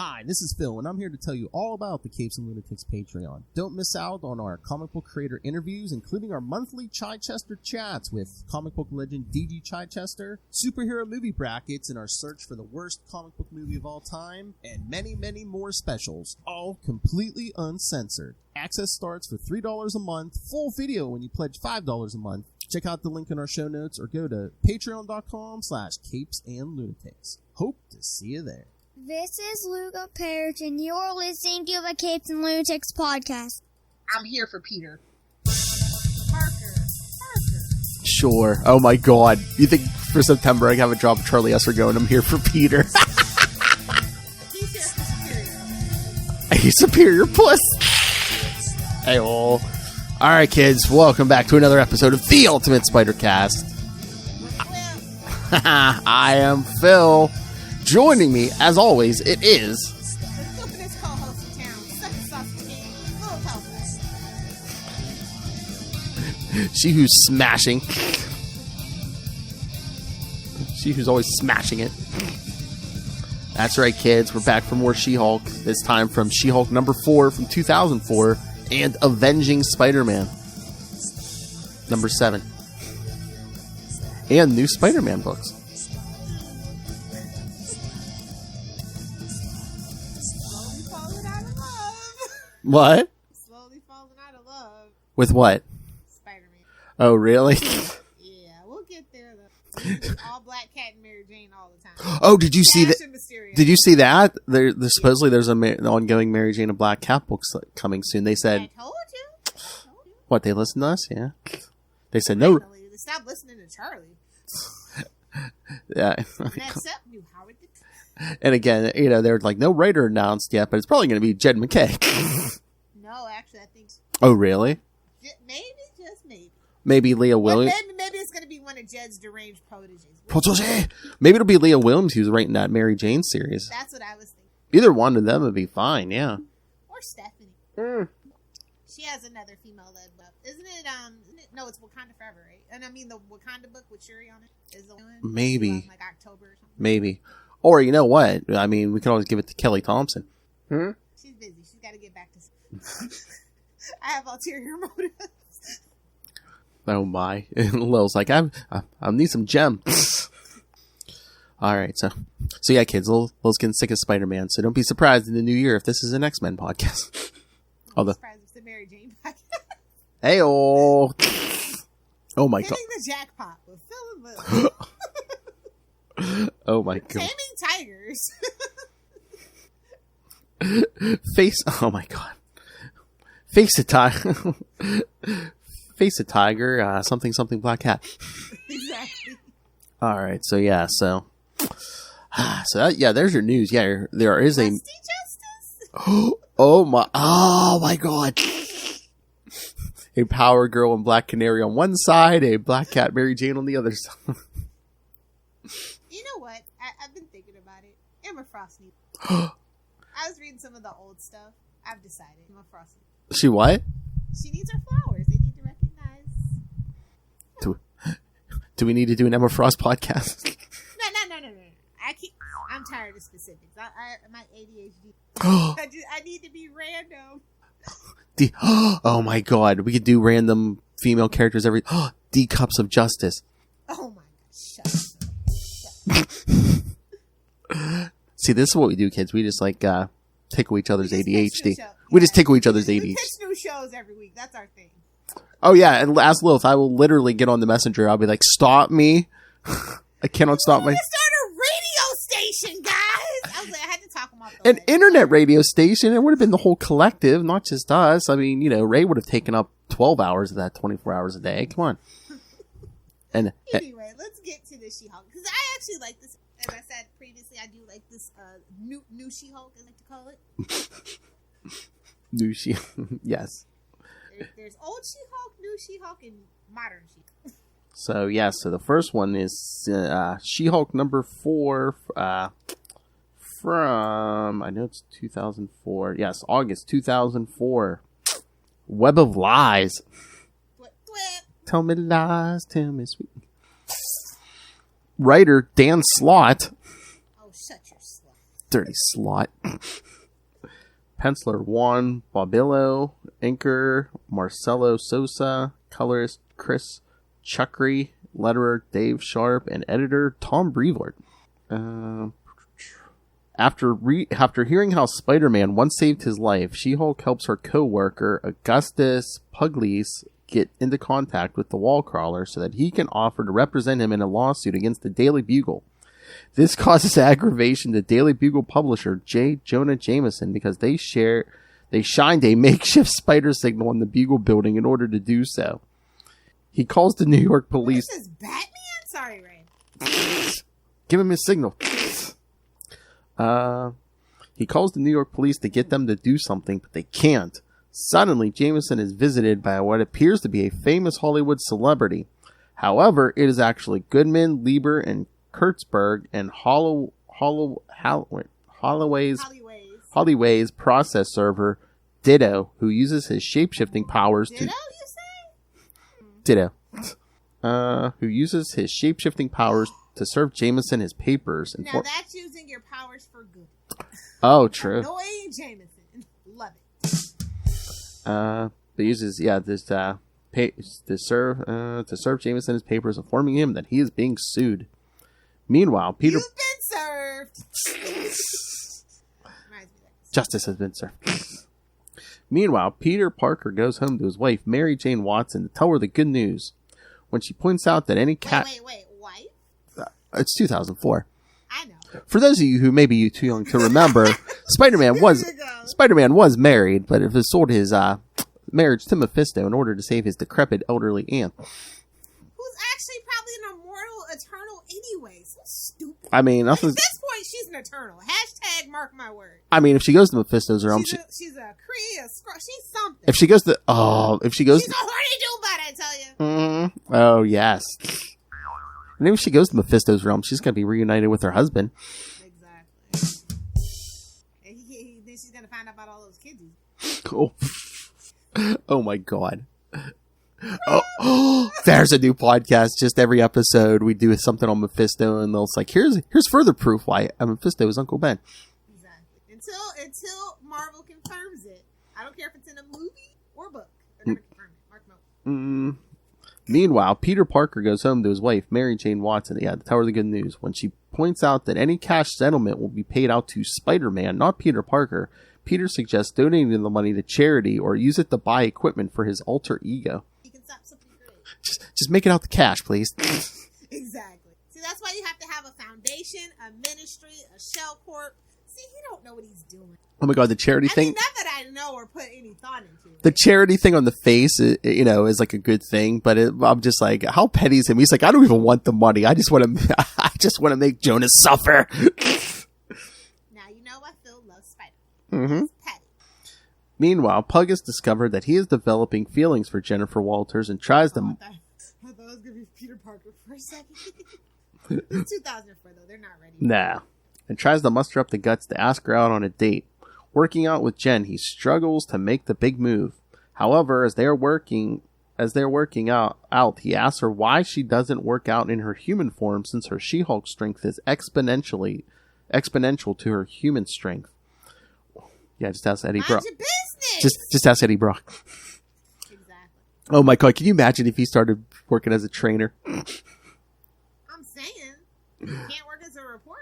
Hi, this is Phil, and I'm here to tell you all about the Capes and Lunatics Patreon. Don't miss out on our comic book creator interviews, including our monthly Chichester chats with comic book legend D.G. Chichester, superhero movie brackets in our search for the worst comic book movie of all time, and many, many more specials, all completely uncensored. Access starts for $3 a month, full video when you pledge $5 a month. Check out the link in our show notes or go to patreon.com/CapesandLunatics. Hope to see you there. This is Luca Perich, and you're listening to the Capes and Lunatics podcast. I'm here for Peter. Parker. Sure. Oh my god. You think for September I have a drop of Charlie Esser going, I'm here for Peter. He's here for Superior. Hey, Superior Puss. Hey, all. Alright, kids. Welcome back to another episode of The Ultimate Spider-Cast. I am Phil. Joining me, as always, it is... The stupidest co-host in town, such a saucy king, little Telface. She who's smashing. She who's always smashing it. That's right, kids. We're back for more She-Hulk. This time from She-Hulk number 4 from 2004 and Avenging Spider-Man number 7. And new Spider-Man books. Slowly falling out of love. What? Slowly falling out of love. With what? Spider-Man. Oh, really? Yeah, we'll get there though. All Black Cat and Mary Jane all the time. Oh, did you see that? Dash and Mysterio. Did you see that? There's supposedly there's an ongoing Mary Jane and Black Cat books coming soon. They said, I told you. what, they listened to us? Yeah. They said no. Finally, stop listening to Charlie. Yeah. Next up, new Howard the... And again, you know, they're like, no writer announced yet, but it's probably going to be Jed McKay. No, actually, I think... Oh, really? Maybe, just maybe. Maybe Leah Williams. Maybe it's going to be one of Jed's deranged proteges. Maybe it'll be Leah Williams who's writing that Mary Jane series. That's what I was thinking. Either one of them would be fine, yeah. Or Stephanie. She has another female-led book. Isn't it, no, it's Wakanda Forever, right? And I mean, the Wakanda book with Shuri on it is the one? Maybe. Like October or something. Maybe. Or, you know what? I mean, we can always give it to Kelly Thompson. She's busy. She's got to get back to... I have ulterior motives. Oh my. And Lil's like, I need some gems. Alright, so yeah, kids, Lil's getting sick of Spider-Man, so don't be surprised in the new year if this is an X-Men podcast. Although, Surprised it's the Mary Jane podcast. Hey-oh! Oh my god. Hitting the jackpot with Phil and Lil. Oh my god. Taming tigers. Oh my god. Face a tiger. Face a tiger, something black cat. Exactly. Alright, so yeah, so yeah, there's your news. Yeah, there is a... Dusty Justice? Oh my god. A Power Girl and Black Canary on one side, a Black Cat Mary Jane on the other side. You know what? I've been thinking about it. Emma Frost needs... I was reading some of the old stuff. I've decided. Emma Frost needs... She what? She needs her flowers. They need to recognize... Do we need to do an Emma Frost podcast? No. I'm tired of specifics. My ADHD. I need to be random. Oh my god, we could do random female characters every... D Cups of Justice. Oh my god, shut up. See, this is what we do, kids. We just like tickle each other's ADHD. We just tickle each other's ADHD. We pitch new shows every week. That's our thing. Oh yeah, and ask Lilith. I will literally get on the messenger. I'll be like, stop me. I cannot stop my... Let's start a radio station, guys. I had to talk them off the An list. internet radio station. It would have been the whole collective, not just us. I mean, you know, Ray would have taken up 12 hours of that 24 hours a day. Come on. And anyway, let's get to the She-Hulk. Because I actually like this. As I said previously, I do like this new She-Hulk, I like to call it. new yes. There's old She-Hulk, new She-Hulk, and modern She-Hulk. So, yeah, so the first one is She-Hulk number 4 from, I know it's 2004. Yes, August 2004. Web of Lies. Tell me lies, tell me sweet. Writer Dan Slott. Oh, shut your slot. Dirty slot. Penciler Juan Bobillo, inker Marcelo Sosa, colorist Chris Chuckry, letterer Dave Sharp, and editor Tom Brevoort. After hearing how Spider-Man once saved his life, She-Hulk helps her co-worker Augustus Pugliese get into contact with the Wallcrawler so that he can offer to represent him in a lawsuit against the Daily Bugle. This causes aggravation to Daily Bugle publisher J. Jonah Jameson because they shined a makeshift spider signal on the Bugle building in order to do so. He calls the New York police. This is Batman? Sorry, Ray. Give him his signal. He calls the New York police to get them to do something, but they can't. Suddenly, Jameson is visited by what appears to be a famous Hollywood celebrity. However, it is actually Goodman, Lieber, and Kurtzberg and Holloway's process server, Ditto, who uses his shape-shifting powers Ditto, you say? Ditto. Who uses his shape-shifting powers to serve Jameson his papers. And now that's using your powers for good. Oh, true. Annoying Jameson. Love it. But uses, to serve Jameson his papers, informing him that he is being sued. Meanwhile, Peter... You've been served! Justice has been served. Meanwhile, Peter Parker goes home to his wife, Mary Jane Watson, to tell her the good news. When she points out that any cat... Wait, wife? It's 2004. I know. For those of you who may be too young to remember, Spider-Man was married, but it was sold his marriage to Mephisto in order to save his decrepit elderly aunt. Who's actually probably an immortal eternal anyway. So stupid. I mean, at this point, she's an eternal. #, mark my word. I mean, if she goes to Mephisto's realm, she's a Kree, she's something. If she goes to, she's a horny dude, I tell you. Oh yes. And if she goes to Mephisto's realm, she's gonna be reunited with her husband. Exactly. And then she's gonna find out about all those kids. Cool. Oh my god. Oh, there's a new podcast. Just every episode we do something on Mephisto, and they'll say, here's further proof why Mephisto is Uncle Ben. Exactly. Until Marvel confirms it. I don't care if it's in a movie or book. They're gonna confirm it. Mark Mo. Meanwhile, Peter Parker goes home to his wife, Mary Jane Watson, to tell her the good news. When she points out that any cash settlement will be paid out to Spider-Man, not Peter Parker, Peter suggests donating the money to charity or use it to buy equipment for his alter ego. He can stop something great. Just make it out the cash, please. Exactly. See, that's why you have to have a foundation, a ministry, a shell corp. See, he don't know what he's doing. Oh my god, the charity thing. Not that I know or put any thought into it. The charity thing on the face, is like a good thing, but I'm just like, how petty is him? He's like, I don't even want the money. I just want to make Jonas suffer. Now you know why Phil loves Spider-Man. He's petty. Meanwhile, Pug has discovered that he is developing feelings for Jennifer Walters and tries to... I thought it was going to be Peter Parker for a second. It's 2004 though. They're not ready. Nah. And tries to muster up the guts to ask her out on a date. Working out with Jen, he struggles to make the big move. However, as they're working out, he asks her why she doesn't work out in her human form since her She-Hulk strength is exponential to her human strength. Yeah, just ask Eddie Brock. Mind your business. Just ask Eddie Brock. Exactly. Oh my god, can you imagine if he started working as a trainer? I'm saying, you can't work as a reporter.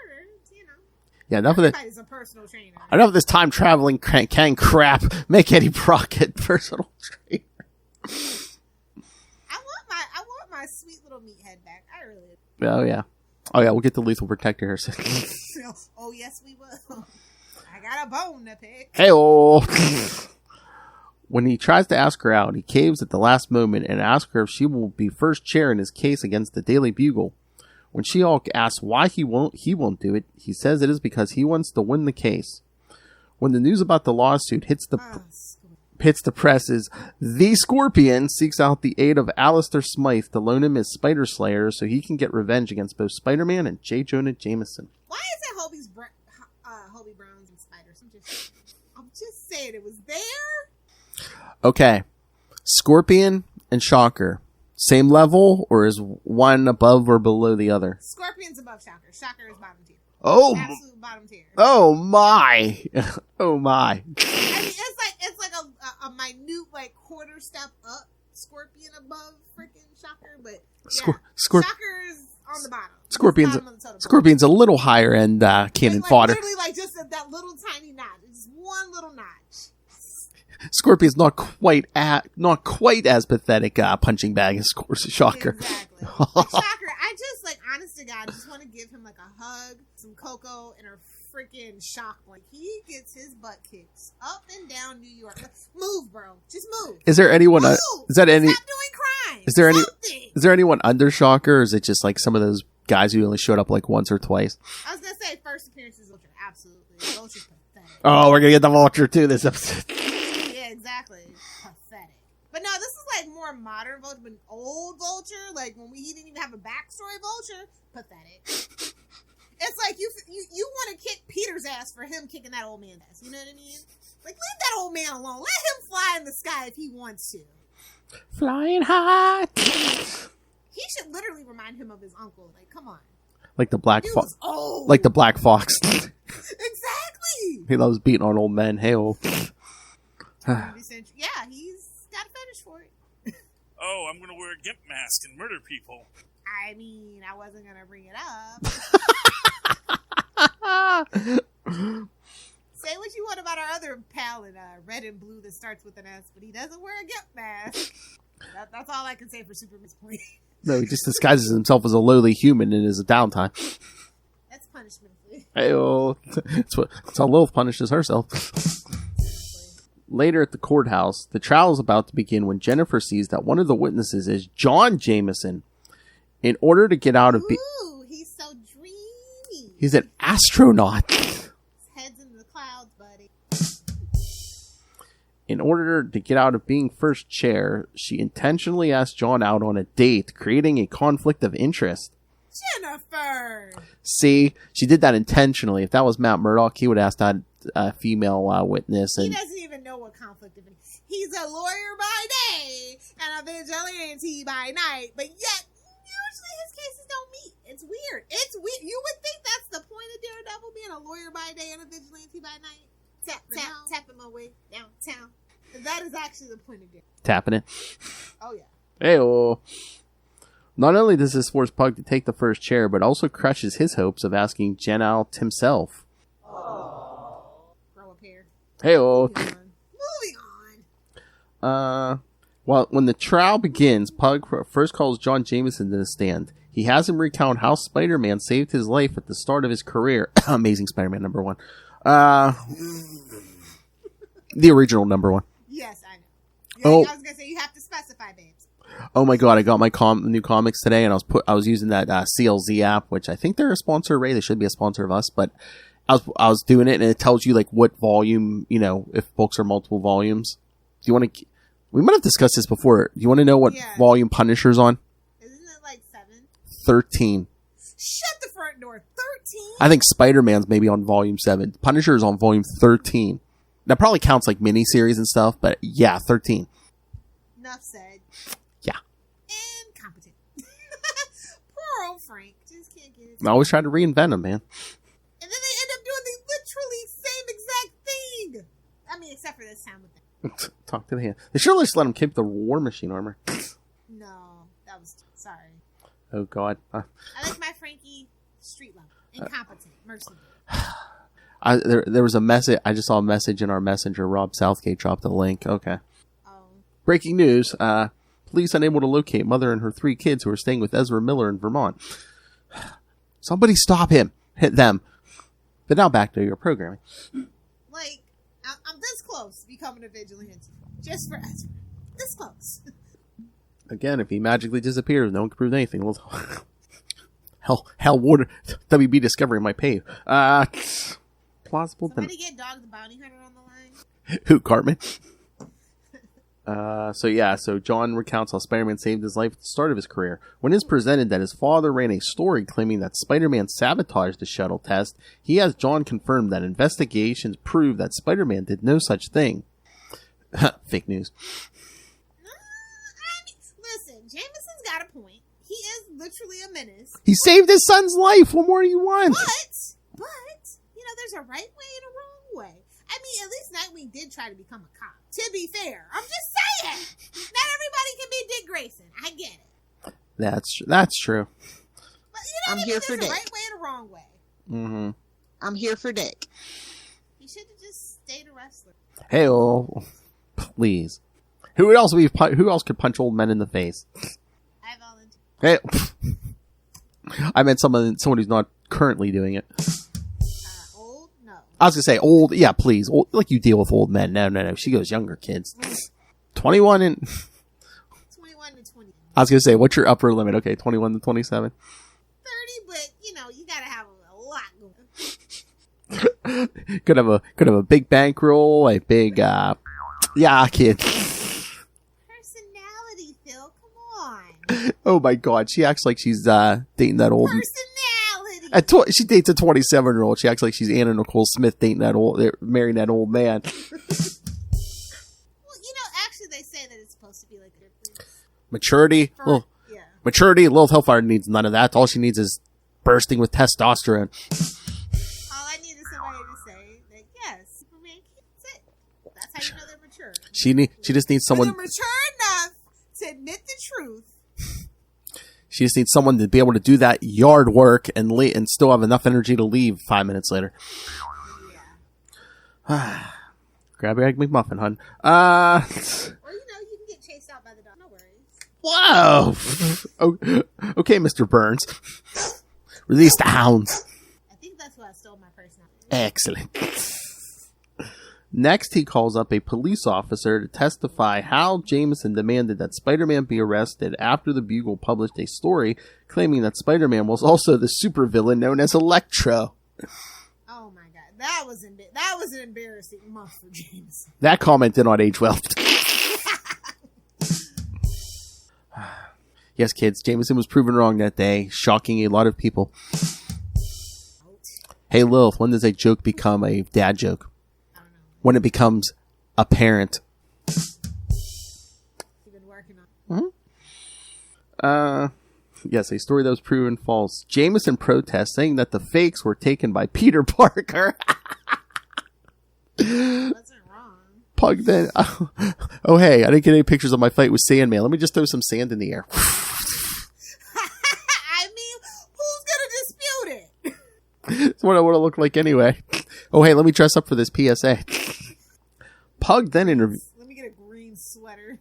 Yeah, enough of Everybody's a personal trainer. Enough of this time traveling can crap. Make Eddie Brock a personal trainer. I want my sweet little meathead back. I really. Oh yeah, we'll get the lethal protector here soon. Oh yes, we will. I got a bone to pick. Hey-oh. When he tries to ask her out, he caves at the last moment and asks her if she will be first chair in his case against the Daily Bugle. When She-Hulk asks why he won't do it, he says it is because he wants to win the case. When the news about the lawsuit hits the presses, the Scorpion seeks out the aid of Alistair Smythe to loan him his Spider Slayer so he can get revenge against both Spider-Man and J. Jonah Jameson. Why is it Hobie Brown's and Spiders? I'm just saying it was there. Okay, Scorpion and Shocker. Same level, or is one above or below the other? Scorpion's above Shocker. Shocker is bottom tier. Oh, Absolute bottom tier. oh my. Oh my. I mean, it's like a minute, like, quarter step up Scorpion above freaking Shocker, but yeah, Shocker's on the bottom. Scorpion's a little higher end cannon fodder. Literally, like, just that little tiny notch. It's one little notch. Scorpion's not quite as pathetic punching bag as Shocker. Exactly. Like, Shocker, I just, like, honest to God, just want to give him, like, a hug, some cocoa, and a freaking shock. Like, he gets his butt kicks up and down New York. Like, move, bro. Just move. Is there anyone? Stop doing crime. Is there anyone under Shocker, or is it just like some of those guys who only showed up like once or twice? I was gonna say first appearance is Vulture. Absolutely, Vulture's pathetic. Oh, we're gonna get the Vulture too this episode. Yeah, exactly. Pathetic. But no, this is like more modern Vulture, but old Vulture, like when he didn't even have a backstory Vulture, pathetic. It's like you want to kick Peter's ass for him kicking that old man's ass. You know what I mean? Like, leave that old man alone. Let him fly in the sky if he wants to. Flying high. He should literally remind him of his uncle. Like, come on. Like the Black Fox. Oh, Like the Black Fox. Exactly. He loves beating on old men. Hey-oh. Yeah, he's got a fetish for it. Oh, I'm going to wear a gimp mask and murder people. I mean, I wasn't going to bring it up. Say what you want about our other pal in red and blue that starts with an S, but he doesn't wear a gimp mask. That's all I can say for Superman's point. No, he just disguises himself as a lowly human in his downtime. That's punishment. Hey-oh. That's how Lilith punishes herself. Later at the courthouse, the trial is about to begin when Jennifer sees that one of the witnesses is John Jameson. In order to get out of... Ooh, he's so dreamy. He's an astronaut. His head's in the clouds, buddy. In order to get out of being first chair, she intentionally asked John out on a date, creating a conflict of interest. Jennifer! See, she did that intentionally. If that was Matt Murdock, he would ask that female witness. And he doesn't even know what conflict of interest. He's a lawyer by day and a vigilante by night, but yet usually his cases don't meet. It's weird. It's weird. You would think that's the point of Daredevil, being a lawyer by day and a vigilante by night. Tapping my way downtown. That is actually the point of Daredevil. Tapping it. Oh, yeah. Hey-oh. Not only does this force Pug to take the first chair, but also crushes his hopes of asking Jen out himself. Oh. Grow a pair. Hey-oh. Moving on. Well, when the trial begins, Pug first calls John Jameson to the stand. He has him recount how Spider-Man saved his life at the start of his career. Amazing Spider-Man #1. The original #1. Yes, I know. Oh. I was going to say, you have to specify, babes. Oh my god, I got my new comics today, and I was using that CLZ app, which I think they're a sponsor, Ray. They should be a sponsor of us, but I was doing it, and it tells you like what volume, if books are multiple volumes. Do you want to? We might have discussed this before. Do you want to know what volume Punisher's on? Isn't it like 7? 13. Shut the front door. 13? I think Spider-Man's maybe on volume 7. Punisher is on volume 13. That probably counts like miniseries and stuff, but yeah, 13. Enough said. Yeah. Incompetent. Poor old Frank. Just can't get it. I always try to reinvent him, man. And then they end up doing the literally same exact thing. I mean, except for this time with them. Talk to the hand. They should have just let him keep the War Machine armor. No, that was sorry. Oh God. I like my Frankie street level. Incompetent. Mercy. There was a message. I just saw a message in our messenger. Rob Southgate dropped a link. Okay. Oh. Breaking news. Police unable to locate mother and her 3 kids who are staying with Ezra Miller in Vermont. Somebody stop him. Hit them. But now back to your programming. Like, I'm this close to becoming a vigilante. Just for Ezra. This close. Again, if he magically disappears, no one can prove anything. Well, hell, water. WB Discovery might pay you. Plausible. Somebody get Dog the Bounty Hunter on the line. Who, Cartman? So John recounts how Spider-Man saved his life at the start of his career. When it's presented that his father ran a story claiming that Spider-Man sabotaged the shuttle test, he has John confirm that investigations prove that Spider-Man did no such thing. Fake news. Listen, Jameson's got a point. He is literally a menace. He saved his son's life. What more do you want? But, there's a right way and a wrong way. I mean, at least Nightwing did try to become a cop. To be fair. I'm just saying. Not everybody can be Dick Grayson. I get it. That's true. But, I'm here for there's Dick. a right way and a wrong way. Mm-hmm. I'm here for Dick. He should have just stayed a wrestler. Hey, oh, please. Who else could punch old men in the face? I volunteer. Hey, I meant someone who's not currently doing it. Old? No. I was gonna say old. Yeah, please. Old, like you deal with old men. No. She goes younger kids. 21 and 21 to 20. I was gonna say, what's your upper limit? Okay, 21 to 27. 30, but you gotta have a lot going. Could have a big bankroll, a big kid. Personality, Phil. Come on. Oh my God, she acts like she's dating that old. Personality. She dates a 27-year-old. She acts like she's Anna Nicole Smith dating marrying that old man. Well, actually, they say that it's supposed to be like a Maturity. yeah. Maturity. Lilith Hellfire needs none of that. All she needs is bursting with testosterone. All I need is somebody to say that yes, Superman can't sit. That's how you know they're mature. She just needs someone. They're mature enough to admit the truth. She just needs someone to be able to do that yard work and still have enough energy to leave 5 minutes later. Yeah. Grab your egg McMuffin, hun. Or you can get chased out by the dog. No worries. Whoa. Okay, Mr. Burns. Release the hounds. I think that's why I stole my personality. Excellent. Next, he calls up a police officer to testify how Jameson demanded that Spider-Man be arrested after the Bugle published a story claiming that Spider-Man was also the supervillain known as Electro. Oh my god, that was an embarrassing month for James. That comment did not age well. Yes, kids, Jameson was proven wrong that day, shocking a lot of people. Hey, Lilith, when does a joke become a dad joke? When it becomes apparent. You've been working on. Yes, a story that was proven false. Jameson protests, saying that the fakes were taken by Peter Parker. Wasn't wrong. Pug then. Oh, hey, I didn't get any pictures of my fight with Sandman. Let me just throw some sand in the air. I mean, who's gonna dispute it? That's what I want to look like anyway. Oh, hey, let me dress up for this PSA. Pug then Let me get a green sweater.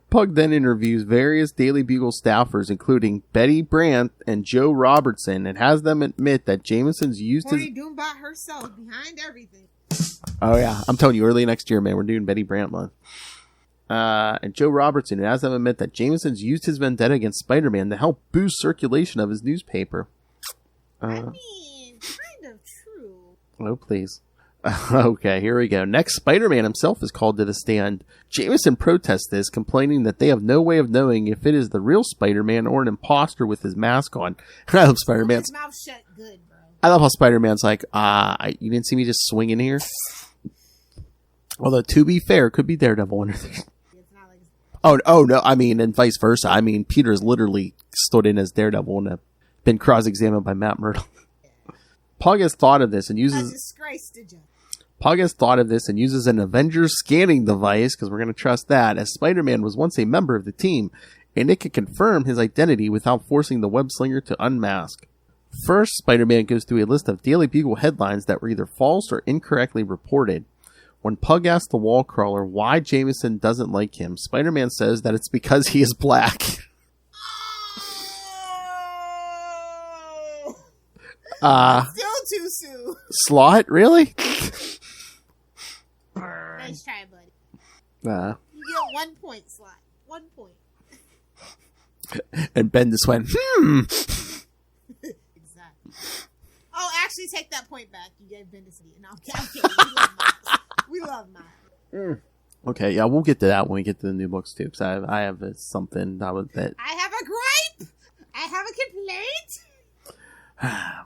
Pug then interviews various Daily Bugle staffers, including Betty Brandt and Joe Robertson, and has them admit that Jameson's used his... Horny Doombot herself behind everything. Oh, yeah. I'm telling you, early next year, man, we're doing Betty Brandt month. And Joe Robertson, and has them admit that Jameson's used his vendetta against Spider-Man to help boost circulation of his newspaper. I mean, kind of true. Oh, please. Okay, here we go. Next, Spider-Man himself is called to the stand. Jameson protests this, complaining that they have no way of knowing if it is the real Spider-Man or an imposter with his mask on. I love Spider-Man. His mouth shut good, bro. I love how Spider-Man's like, you didn't see me just swing in here? Although, to be fair, could be Daredevil under there. It's not like Oh, no, I mean, and vice versa. I mean, Peter's literally stood in as Daredevil and been cross-examined by Matt Murdock. Pug has thought of this and a uses... disgrace to judge. Pug has thought of this and uses an Avengers scanning device, because we're going to trust that, as Spider-Man was once a member of the team, and it can confirm his identity without forcing the web slinger to unmask. First, Spider-Man goes through a list of Daily Bugle headlines that were either false or incorrectly reported. When Pug asks the wall crawler why Jameson doesn't like him, Spider-Man says that it's because he is black. Still too soon. Slot? Really? Nice try, buddy. You You get 1 point, Slot. 1 point. And Ben just went, Exactly. Oh, actually, take that point back. You gave Ben to City. No, I'm kidding. We love Miles. Okay, yeah, we'll get to that when we get to the new books, too. So I have something that was that. I have a gripe. I have a complaint.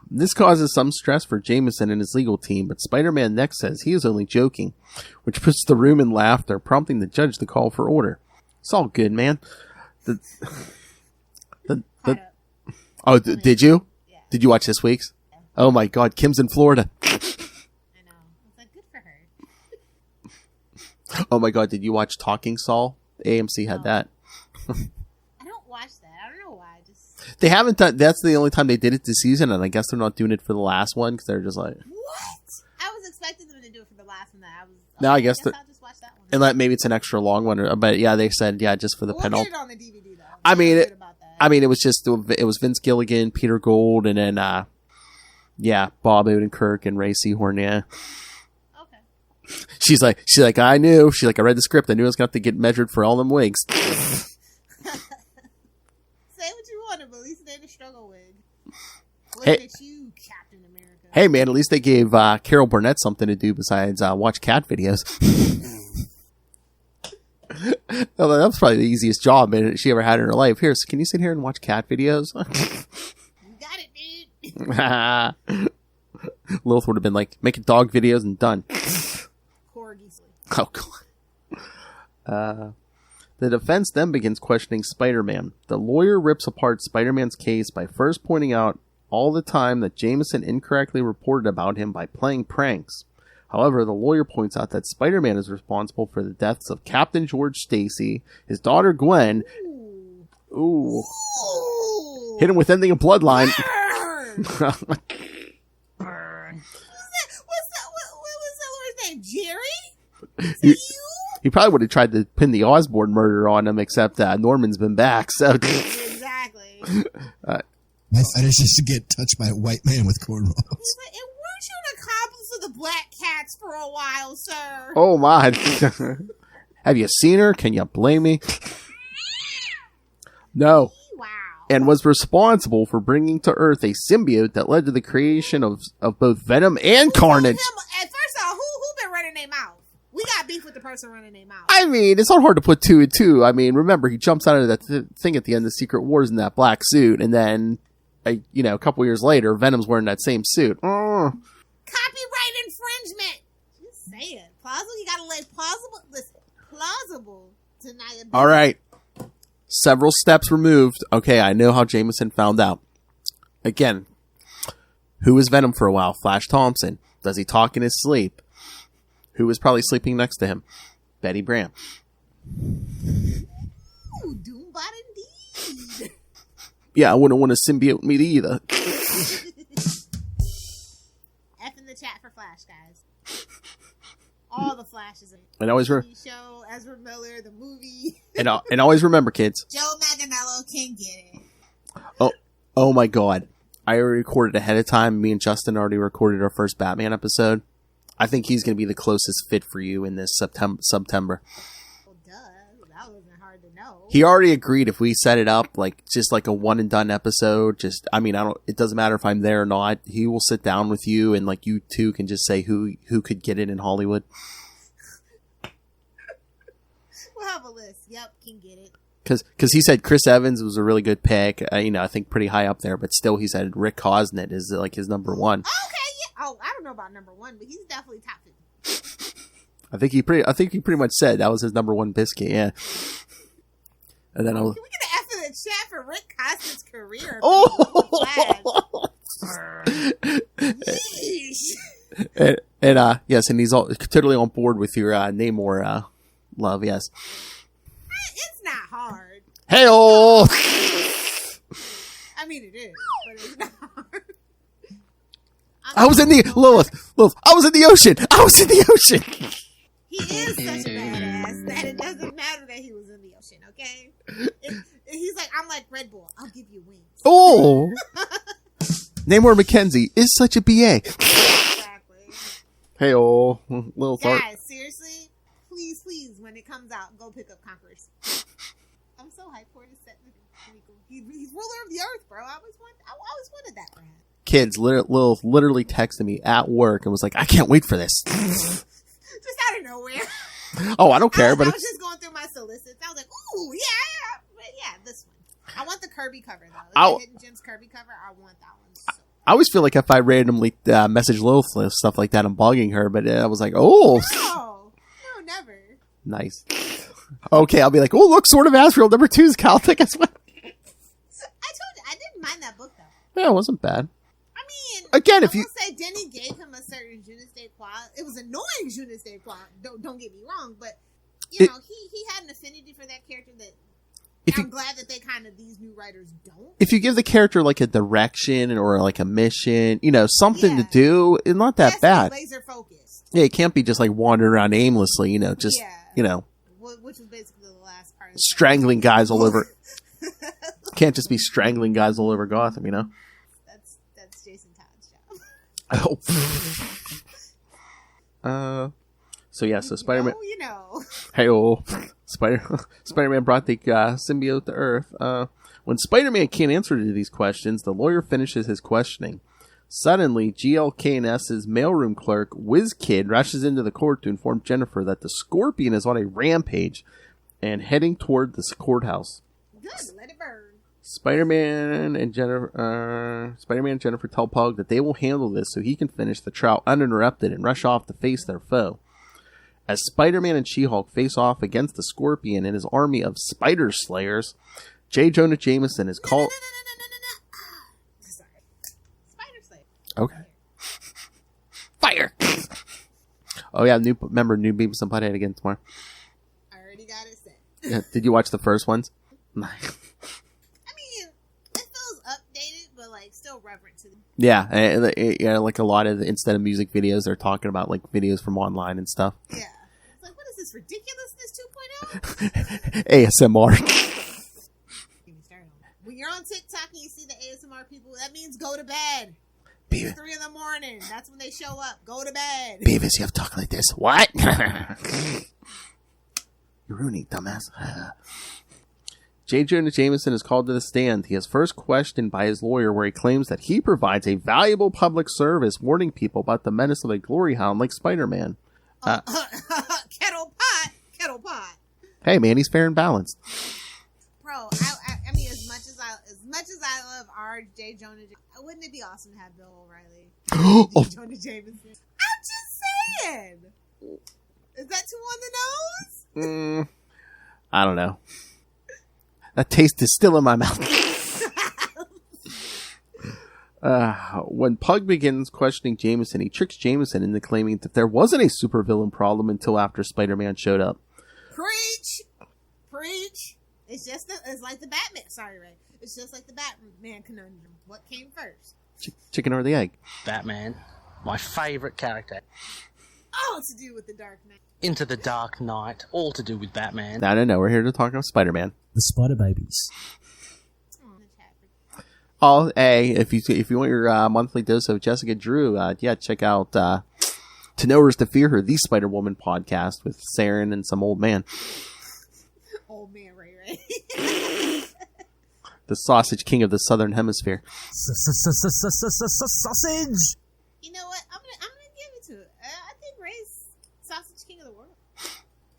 This causes some stress for Jameson and his legal team, but Spider-Man next says he is only joking, which puts the room in laughter, prompting the judge to call for order. It's all good, man. Did you? Yeah. Did you watch this week's? Yeah. Oh my God, Kim's in Florida. I know. It's like, good for her. Oh my God, did you watch Talking Saul? AMC had that. I don't watch that. I don't know why. They haven't done. That's the only time they did it this season, and I guess they're not doing it for the last one because they're just like. What? I was expecting them to do it for the last one. No, I guess I'll just watch that one. And like maybe it's an extra long one, but yeah, they said just for the We'll penultimate. get it on the DVD though. I mean, it was Vince Gilligan, Peter Gould, and then Bob Odenkirk and Ray Seahorn. Yeah. Okay. She's like, I knew. She's like, I read the script. I knew I was going to have to get measured for all them wigs. Say what you want, but at least they didn't struggle wig. Look Hey. at you, Captain America. Hey man, at least they gave Carol Burnett something to do besides watch cat videos. Well, that was probably the easiest job she ever had in her life. Here, so can you sit here and watch cat videos? You got it, dude. Lilith would have been like, making dog videos and done. Corgis. Oh, God. The defense then begins questioning Spider-Man. The lawyer rips apart Spider-Man's case by first pointing out all the time that Jameson incorrectly reported about him by playing pranks. However, the lawyer points out that Spider-Man is responsible for the deaths of Captain George Stacy, his daughter Gwen. Ooh. Hit him with ending a bloodline. Burn! Burn. What was that lawyer's name? Jerry? He probably would have tried to pin the Osborn murder on him, except Norman's been back. So Exactly. My fetish is to get touched by a white man with cornrows. He's like, and weren't you an accomplice of the Black Cats for a while, sir? oh my. Have you seen her? Can you blame me? No. Wow. And was responsible for bringing to Earth a symbiote that led to the creation of both Venom and Carnage. First off, who been running their mouth? We got beef with the person running their mouth. I mean, it's not hard to put two and two. I mean, remember, he jumps out of that thing at the end of Secret Wars in that black suit, and then, a couple years later, Venom's wearing that same suit. Copyright infringement. Just say it. Plausible. You gotta lay plausible. Listen, plausible deniability. All right. Several steps removed. Okay, I know how Jameson found out. Again, who was Venom for a while? Flash Thompson. Does he talk in his sleep? Who was probably sleeping next to him? Betty Brant. Ooh, Doombot indeed. Yeah, I wouldn't want to symbiote me either. F in the chat for Flash, guys. All the Flashes in it. And always TV show, Ezra Miller, the movie. and always remember, kids. Joe Manganiello can get it. Oh my God! I already recorded ahead of time. Me and Justin already recorded our first Batman episode. I think he's going to be the closest fit for you in this September. Well, duh. That wasn't hard to know. He already agreed if we set it up just like a one and done episode. It doesn't matter if I'm there or not. He will sit down with you and you two can just say who could get it in Hollywood. We'll have a list. Yep, can get it. Because he said Chris Evans was a really good pick. I think pretty high up there, but still he said Rick Cosnett is his number one. Okay, yeah. Oh, I don't know about number one, but he's definitely top 50. I think he pretty much said that was his number one biscuit. Yeah. And then Can we get an F in the chat for Rick Cosnett's career? Yes, and he's totally on board with your Namor love. Yes. It's not hard. Hey-oh! I mean, it is, but it's not hard. I was in the Lilith. I was in the ocean. He is such a badass that it doesn't matter that he was in the ocean. Okay, he's like, I'm like Red Bull. I'll give you wings. Oh, Namor McKenzie is such a BA. Exactly. Hey-oh, little thought. Guys, seriously, please, when it comes out, go pick up Conquerors. I'm so hyped for it. It's set. He's ruler of the earth, bro. I always wanted that for him. Kids literally texted me at work and was like, I can't wait for this. Just out of nowhere. Oh, I don't care. I but was just going through my solicits. I was like, ooh, yeah. But yeah, this one. I want the Kirby cover, though. The Hidden Gems Kirby cover, I want that one. So. I always feel like if I randomly message Lilith stuff like that, I'm bugging her. But I was like, oh. No, never. Nice. Okay, I'll be like, oh, look, Sword of Asriel number 2's Caltech as well. I told you, I didn't mind that book, though. Yeah, it wasn't bad. I mean, again, I if you will say Denny gave him a certain je ne sais quoi. It was annoying je ne sais quoi. Don't get me wrong, but you know, he had an affinity for that character that I'm glad that these new writers don't. If you give the character like a direction or like a mission, you know, something to do, it's not that bad. Laser focused. Yeah, it can't be just like wandering around aimlessly, you know, just you know, which was basically the last part. Strangling guys all over. Can't just be strangling guys all over Gotham, you know. That's Jason Todd's job. So yeah, so Spider-Man. You know. Hey-oh. Spider-Man brought the symbiote to Earth. When Spider-Man can't answer to these questions, the lawyer finishes his questioning. Suddenly, GLK&S's mailroom clerk, WizKid, rushes into the court to inform Jennifer that the Scorpion is on a rampage and heading toward the courthouse. Good, let it burn. Spider-Man and Jennifer tell Pug that they will handle this so he can finish the trial uninterrupted and rush off to face their foe. As Spider-Man and She-Hulk face off against the Scorpion and his army of Spider Slayers, J. Jonah Jameson is called... No. Sorry. Spider Slayer. Okay. Fire! Oh yeah, new Beavis and Butthead again tomorrow. I already got it set. Yeah, did you watch the first ones? Reverent to them. Yeah, like a lot of, instead of music videos, they're talking about like videos from online and stuff. Yeah. It's like, what is this, ridiculousness 2.0? ASMR. When you're on TikTok and you see the ASMR people, that means go to bed. Beavis. 3 a.m. That's when they show up. Go to bed. Beavis, you have to talk like this. What? You're ruining, dumbass. J. Jonah Jameson is called to the stand. He is first questioned by his lawyer, where he claims that he provides a valuable public service, warning people about the menace of a glory hound like Spider-Man. Kettle pot. Hey, man, he's fair and balanced. Bro, I mean, as much as I love our J. Jonah, wouldn't it be awesome to have Bill O'Reilly? J. Jonah Jameson. I'm just saying. Is that too on the nose? I don't know. That taste is still in my mouth. When Pug begins questioning Jameson, he tricks Jameson into claiming that there wasn't a supervillain problem until after Spider-Man showed up. Preach. It's like the Batman. Sorry, Ray. It's just like the Batman conundrum. What came first? Chicken or the egg? Batman. My favourite character. All to do with the Dark Knight. Into the Dark Knight. All to do with Batman. No. We're here to talk about Spider-Man. The Spider Babies. Oh, hey, if you want your monthly dose of Jessica Drew, check out To Know Her Is to Fear Her, the Spider-Woman podcast with Saren and some old man. Old man Ray. The sausage king of the Southern Hemisphere. Sausage! You know what? I'm gonna give it to it. I think Ray's sausage king of the world.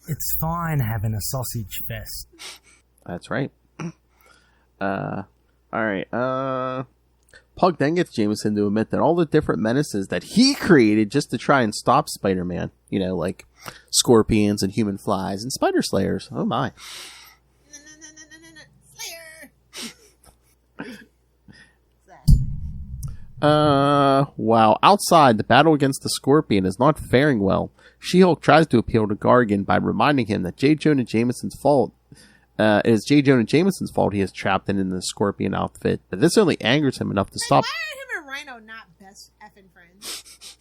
It's fine having a sausage fest. That's right. Alright, Pug then gets Jameson to admit that all the different menaces that he created just to try and stop Spider-Man, you know, like scorpions and human flies and spider slayers. Oh my. Slayer! Wow. Outside, the battle against the Scorpion is not faring well. She-Hulk tries to appeal to Gargan by reminding him that J. Jonah Jameson's fault. It is J. Jonah Jameson's fault he is trapped in the Scorpion outfit, but this only angers him enough to stop. Why are him and Rhino not best effing friends?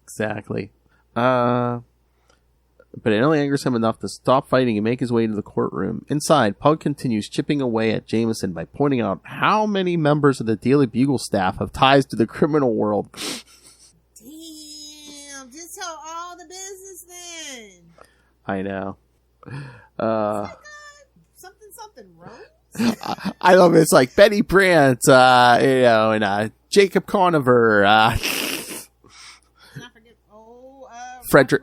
Exactly. But it only angers him enough to stop fighting and make his way to the courtroom. Inside, Pug continues chipping away at Jameson by pointing out how many members of the Daily Bugle staff have ties to the criminal world. Damn, just tell all the business then. I know. Something wrong? I love it. It's like Betty Brant, and Jacob Conover, Frederick.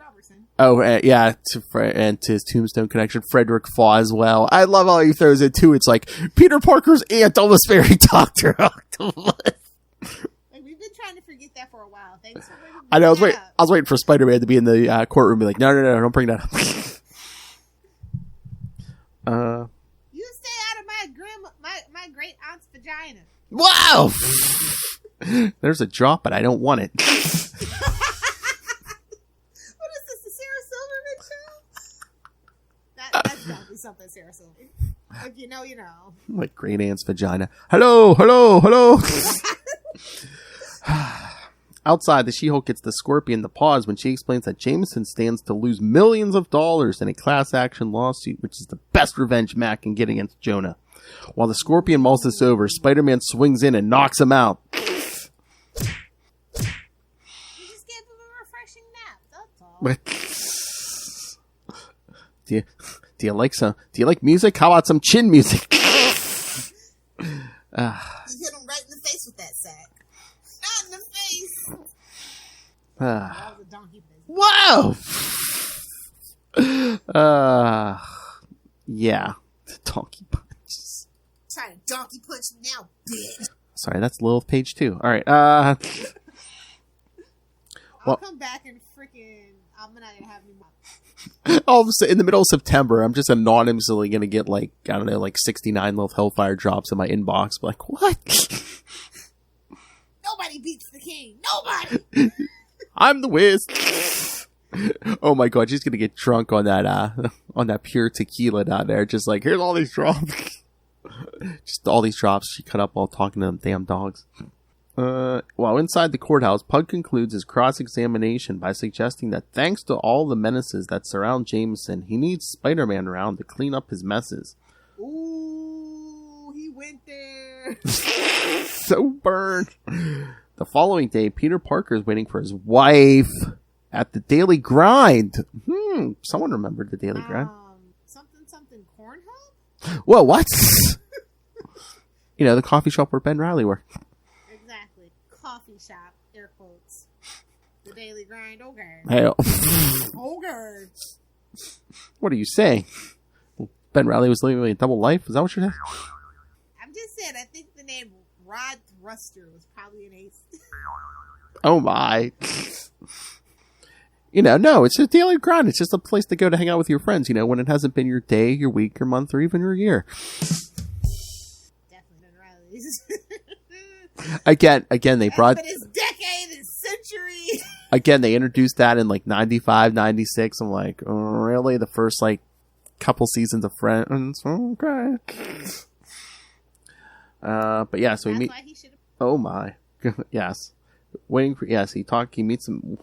And to his Tombstone connection, Frederick Faw as well. I love how he throws it too. It's like Peter Parker's aunt, almost fairy Dr. Octopus. Like, we've been trying to forget that for a while. Thanks for bringing I know. that up. I was waiting for Spider-Man to be in the courtroom, and be like, no, don't bring that up. You stay out of my great aunt's vagina. Wow! There's a drop, but I don't want it. What is this, the Sarah Silverman show? That's definitely something Sarah Silverman. If you know, you know. Like Great Aunt's vagina. Hello, hello, hello. Outside, the She-Hulk gets the Scorpion to pause when she explains that Jameson stands to lose millions of dollars in a class action lawsuit, which is the best revenge Mac can get against Jonah. While the Scorpion mulls this over, Spider-Man swings in and knocks him out. You just gave him a refreshing nap, that's all. Do you like music? How about some chin music? You hit him right in the face with that sack. Not in the face. That was a donkey business. Whoa! Yeah. The donkey punches. Try to donkey punch him now, bitch. Sorry, that's Lilith page 2. Alright, I'll come back and freaking... I'm not gonna have any more. all of a sudden, in the middle of September, I'm just anonymously gonna get, like, I don't know, like 69 Lilith Hellfire drops in my inbox. Like, what? Nobody beats the king. Nobody! I'm the Wiz. Oh my god, she's gonna get drunk on that pure tequila down there. Just like, here's all these drops. Just all these drops she cut up while talking to them damn dogs. While inside the courthouse, Pug concludes his cross-examination by suggesting that thanks to all the menaces that surround Jameson, he needs Spider-Man around to clean up his messes. Ooh, he went there. So burned. The following day, Peter Parker is waiting for his wife at the Daily Grind. Someone remembered the Daily Grind. Something corn hub? Whoa, what? You know, the coffee shop where Ben Riley worked. Exactly. Coffee shop, air quotes. The Daily Grind, okay. Hey, Okay. what are you saying? Ben Riley was living a double life? Is that what you're saying? I'm just saying, I think the name Rod Thruster was probably an ace. Oh my. You know, no, it's a Daily Grind. It's just a place to go to hang out with your friends, you know, when it hasn't been your day, your week, your month, or even your year. Definitely been Riley's. Again, they brought... But his decade, his century. Again, they introduced that in like 95, 96. I'm like, oh, really? The first like couple seasons of Friends? Okay. But yeah, so That's we meet... why he should have... Oh my. Yes. He meets some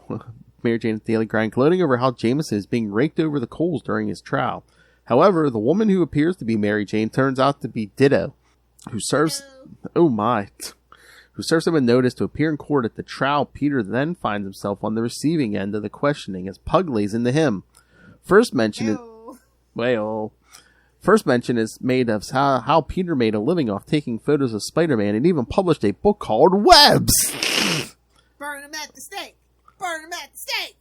Mary Jane at the Daily Grind, gloating over how Jameson is being raked over the coals during his trial. However, the woman who appears to be Mary Jane turns out to be Ditto, who serves... Oh my. Who serves him a notice to appear in court at the trial. Peter then finds himself on the receiving end of the questioning as Pug lays into him. First mention is made of how Peter made a living off taking photos of Spider-Man and even published a book called Webs. Burn him at the stake. Burn him at the stake.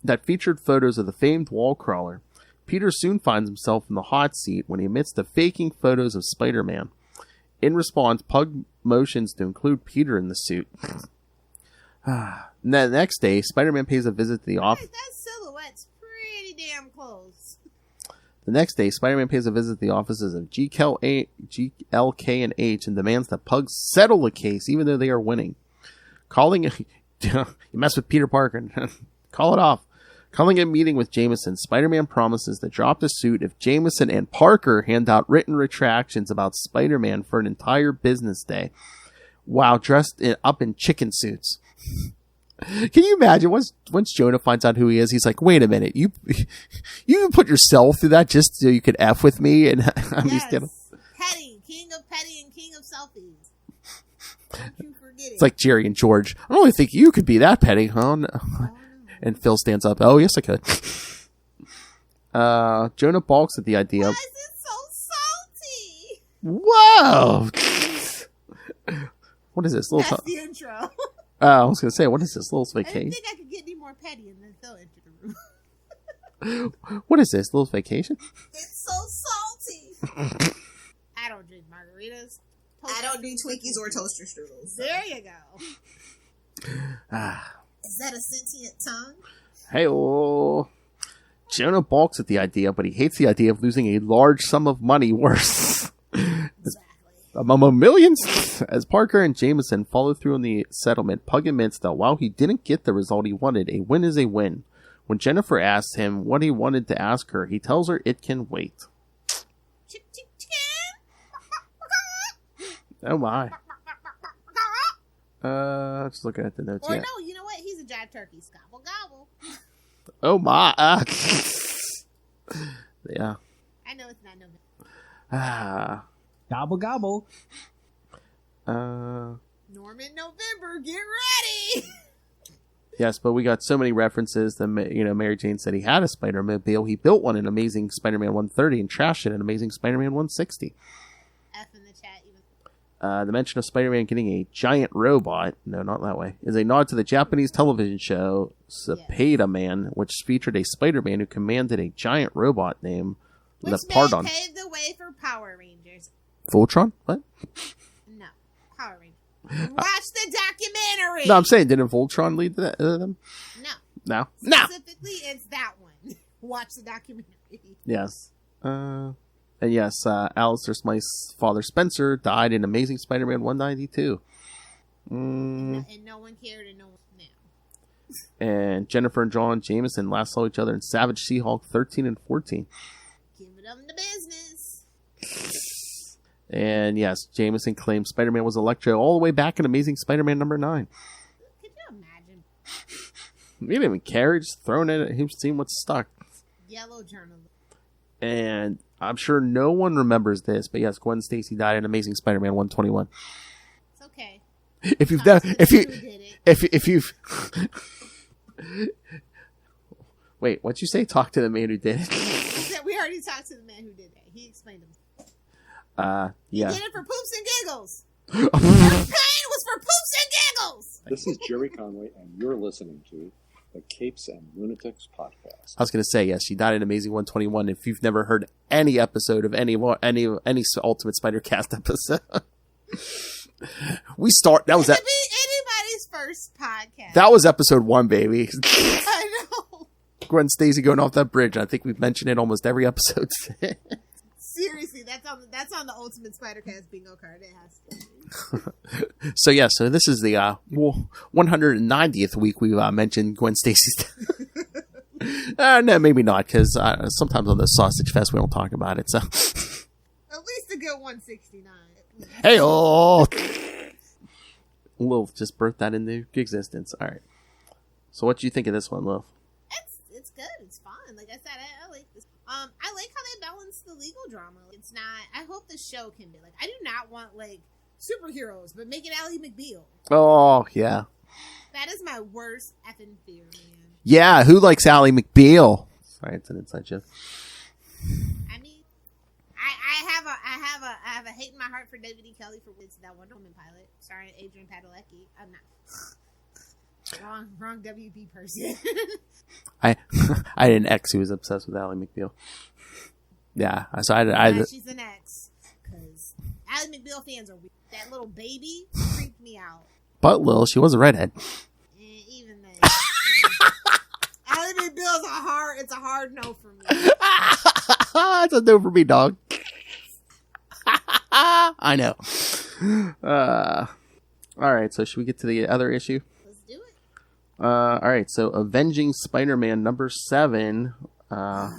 That featured photos of the famed wall crawler. Peter soon finds himself in the hot seat when he admits to faking photos of Spider-Man. In response, Pug motions to include Peter in the suit. The next day, Spider-Man pays a visit to the office. That silhouette's pretty damn close. The next day, Spider-Man pays a visit to the offices of GLK and H and demands that Pug settle the case, even though they are winning. You mess with Peter Parker. Call it off. Calling a meeting with Jameson, Spider-Man promises to drop the suit if Jameson and Parker hand out written retractions about Spider-Man for an entire business day, while dressed up in chicken suits. Can you imagine once Jonah finds out who he is, he's like, wait a minute, you put yourself through that just so you could F with me? And Petty, king of petty and king of selfies. You forget it's like Jerry and George. I don't really think you could be that petty, huh? No. And Phil stands up. Oh, yes, I could. Jonah balks at the idea. Why is it so salty? Whoa! What is this? That's the intro. I was going to say, what is this? Little I vacation? didn't think I could get any more petty, and then Phil entered the room. What is this? Little vacation? It's so salty. I don't drink margaritas. I don't do Twinkies or toaster strudels. There you go. Is that a sentient tongue? Hey-oh. Jonah balks at the idea, but he hates the idea of losing a large sum of money worse. Exactly. Millions? As Parker and Jameson follow through on the settlement, Pug admits that while he didn't get the result he wanted, a win is a win. When Jennifer asks him what he wanted to ask her, he tells her it can wait. Oh my. Just looking at the notes. Or no, you know what? He's a jive turkey. Gobble gobble. Oh my. Yeah. I know it's not November. Gobble gobble. Norman November, get ready. Yes, but we got so many references that, Mary Jane said he had a Spider-Mobile. He built one in Amazing Spider-Man 130 and trashed it in Amazing Spider-Man 160. F in the chat. Even. The mention of Spider-Man getting a giant robot, no, not that way, is a nod to the Japanese television show Spider-Man, which featured a Spider-Man who commanded a giant robot named Which Pardon. paved the way for Power Rangers. Voltron? What? No, Power Rangers. Watch the documentary. No, I'm saying, didn't Voltron lead them? No. Specifically, it's that one. Watch the documentary. Yes. And yes, Alistair Smythe's father Spencer died in Amazing Spider-Man 192. And no one cared, and no one now. And Jennifer and John Jameson last saw each other in Savage She-Hulk 13 and 14. Giving them the business. And yes, Jameson claimed Spider-Man was Electro all the way back in Amazing Spider-Man number 9. Could you imagine? He didn't even care. He just thrown it at him, seeing what's stuck. Yellow journalism. And I'm sure no one remembers this, but yes, Gwen Stacy died in Amazing Spider-Man 121. It's okay. If you've wait, what'd you say? Talk to the man who did it. We already talked to the man who did that. He explained it. Yeah. He did it for poops and giggles. Her pain was for poops and giggles. This is Jerry Conway, and you're listening to the Capes and Lunatics podcast. I was going to say, yes, she died in Amazing 121. If you've never heard any episode of any Ultimate Spider-Cast episode, that was anybody's first podcast. That was episode 1, baby. I know. Gwen Stacy going off that bridge. I think we've mentioned it almost every episode. Seriously, that's on the Ultimate Spider-Cast bingo card. It has to be. So this is the 190th week we've mentioned Gwen Stacy's no, maybe not, because sometimes on the Sausage Fest we don't talk about it. So at least a good 169. Hey, oh, Lil just birthed that into existence. All right. So what do you think of this one, Lil? It's good. It's fun. Like I said, I like this. I like how they balance the legal drama. It's not. I hope the show can be like. I do not want like superheroes, but make it Ally McBeal. Oh yeah. That is my worst effing fear, man. Yeah, who likes Ally McBeal? Sorry, it's an inside joke. I mean, I have a hate in my heart for David E. Kelly for that Wonder Woman pilot starring Adrian Padalecki. I'm not wrong WB person. I had an ex who was obsessed with Ally McBeal. Yeah, so I she's an ex because Ally McBeal fans are weird. That little baby freaked me out. But Lil, she was a redhead. Even then, Ally McBeal is it's a hard no for me. It's a no for me, dog. I know. All right, so should we get to the other issue? Let's do it. All right, so Avenging Spider-Man number 7 Spider-Man.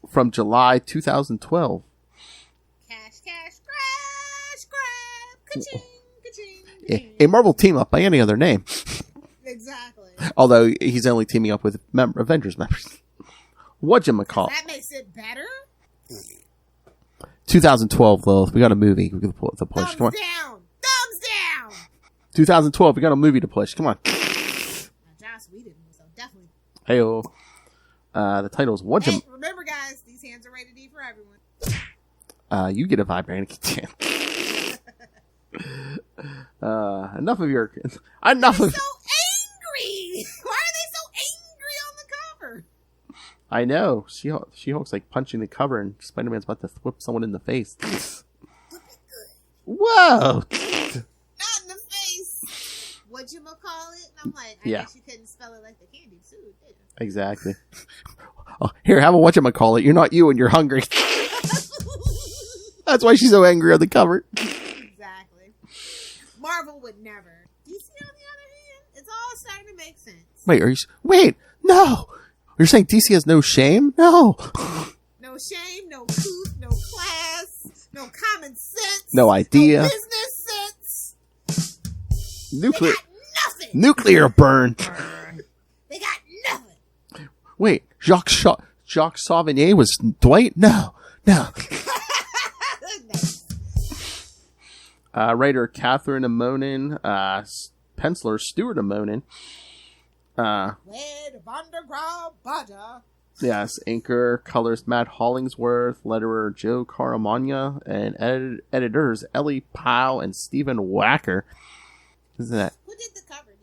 From July 2012. Cash, grab, ka-ching, ka-ching, ka-ching. A Marvel team-up by any other name. Exactly. Although he's only teaming up with Avengers members. Whatchamacallit? That makes it better? 2012, Lilith. We got a movie. We can pull the push. Come on. Thumbs down! 2012. We got a movie to push. Come on. Now, Joss Whedon, so definitely. Heyo. The title is Whatcham. Hey, remember, guys, these hands are rated E for everyone. You get a vibrating. Enough of your. Enough of. So angry! Why are they so angry on the cover? I know. She-Hulk's like punching the cover, and Spider-Man's about to whip someone in the face. Whoa! Not in the face. Whatchamacallit? And I'm like, I guess you couldn't spell it like the candy too, did you? Exactly. Oh, here, have a whatchamacallit. You're not you, and you're hungry. That's why she's so angry on the cover. Exactly. Marvel would never. DC, on the other hand, it's all starting to make sense. Wait, no. You're saying DC has no shame? No. No shame, no truth, no class, no common sense. No idea. No business sense. Nuclear. They got nothing. Nuclear burn. They got nothing. Wait, Jacques Sauvigny was Dwight? No. Writer Catherine Amonin, penciler Stuart Amonin. Wed Vandergraaf Baja. Yes, inker, colors Matt Hollingsworth, letterer Joe Caramagna, and editors Ellie Powell and Stephen Wacker. Isn't that? Who did the cover?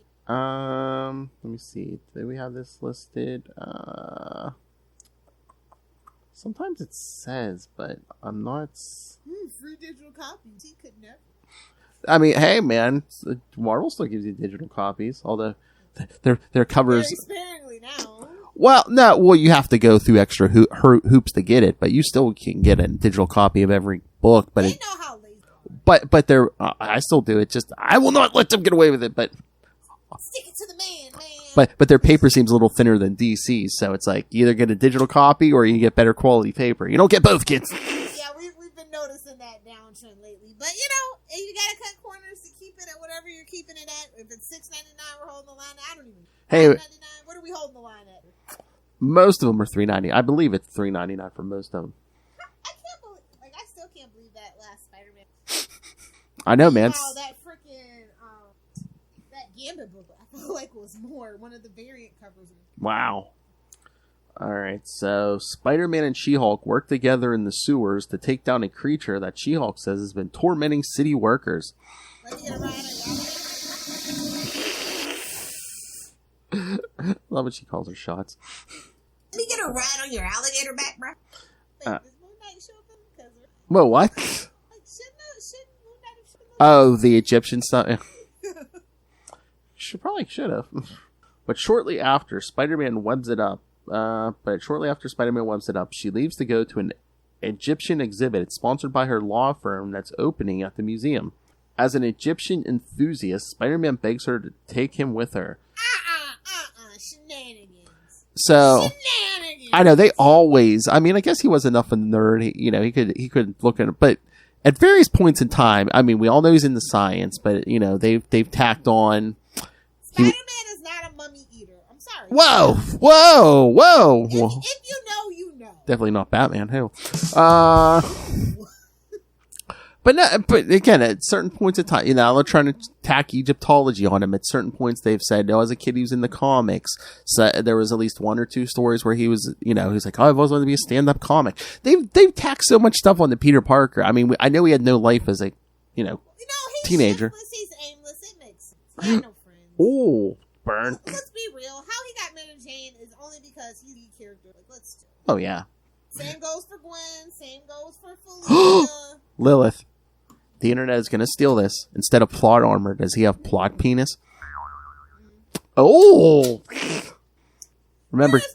Let me see. Do we have this listed? Sometimes it says, but I'm not. Free digital copies. He could never. I mean, hey man, Marvel still gives you digital copies, although their covers. Very sparingly now. Well, you have to go through extra hoops to get it, but you still can get a digital copy of every book. But they know how lazy. But they're I still do it. Just I will not let them get away with it. But stick it to the man. But their paper seems a little thinner than DC's, so it's like you either get a digital copy or you get better quality paper. You don't get both, kids. Yeah, we've been noticing that downtrend lately. But you gotta cut corners to keep it at whatever you're keeping it at. If it's $6.99, we're holding the line. I don't even. Hey, $9.99. What are we holding the line at? Most of them are $3.99. I believe it's $3.99 for most of them. I can't believe. I still can't believe that last Spider-Man. I know, man. Wow, that freaking that Gambit book, I feel like was more one of the variant covers. Wow. All right, so Spider-Man and She-Hulk work together in the sewers to take down a creature that She-Hulk says has been tormenting city workers. Let me get a ride on Love what she calls her shots. Let me get a ride on your alligator back, bro. Wait, does Moon Knight show up because Whoa, what? Like, shouldn't Moon Knight have shown up? Oh, the Egyptian stuff. Should have. But shortly after Spider-Man webs it up, she leaves to go to an Egyptian exhibit. It's sponsored by her law firm that's opening at the museum. As an Egyptian enthusiast, Spider-Man begs her to take him with her. Shenanigans. So, I know they always. I mean, I guess he was enough of a nerd. He could look at it, but at various points in time, I mean, we all know he's into science, but they've tacked on. Spider-Man is not a mummy eater. I'm sorry. Whoa! If you know, you know. Definitely not Batman. Hell. But again, at certain points of time, they're trying to tack Egyptology on him. At certain points, they've said, as a kid, he was in the comics. So there was at least one or two stories where he was, he was like, I always wanted to be a stand-up comic. They've tacked so much stuff on to Peter Parker. I mean, I know he had no life as a, teenager. He's aimless. It makes sense. He had no friends. Oh, burn. Let's be real. How he got Mary Jane is only because he's the character. Oh, yeah. Same goes for Gwen. Same goes for Felicia. Lilith. The internet is going to steal this. Instead of plot armor, does he have plot penis? Oh! Remember, Matt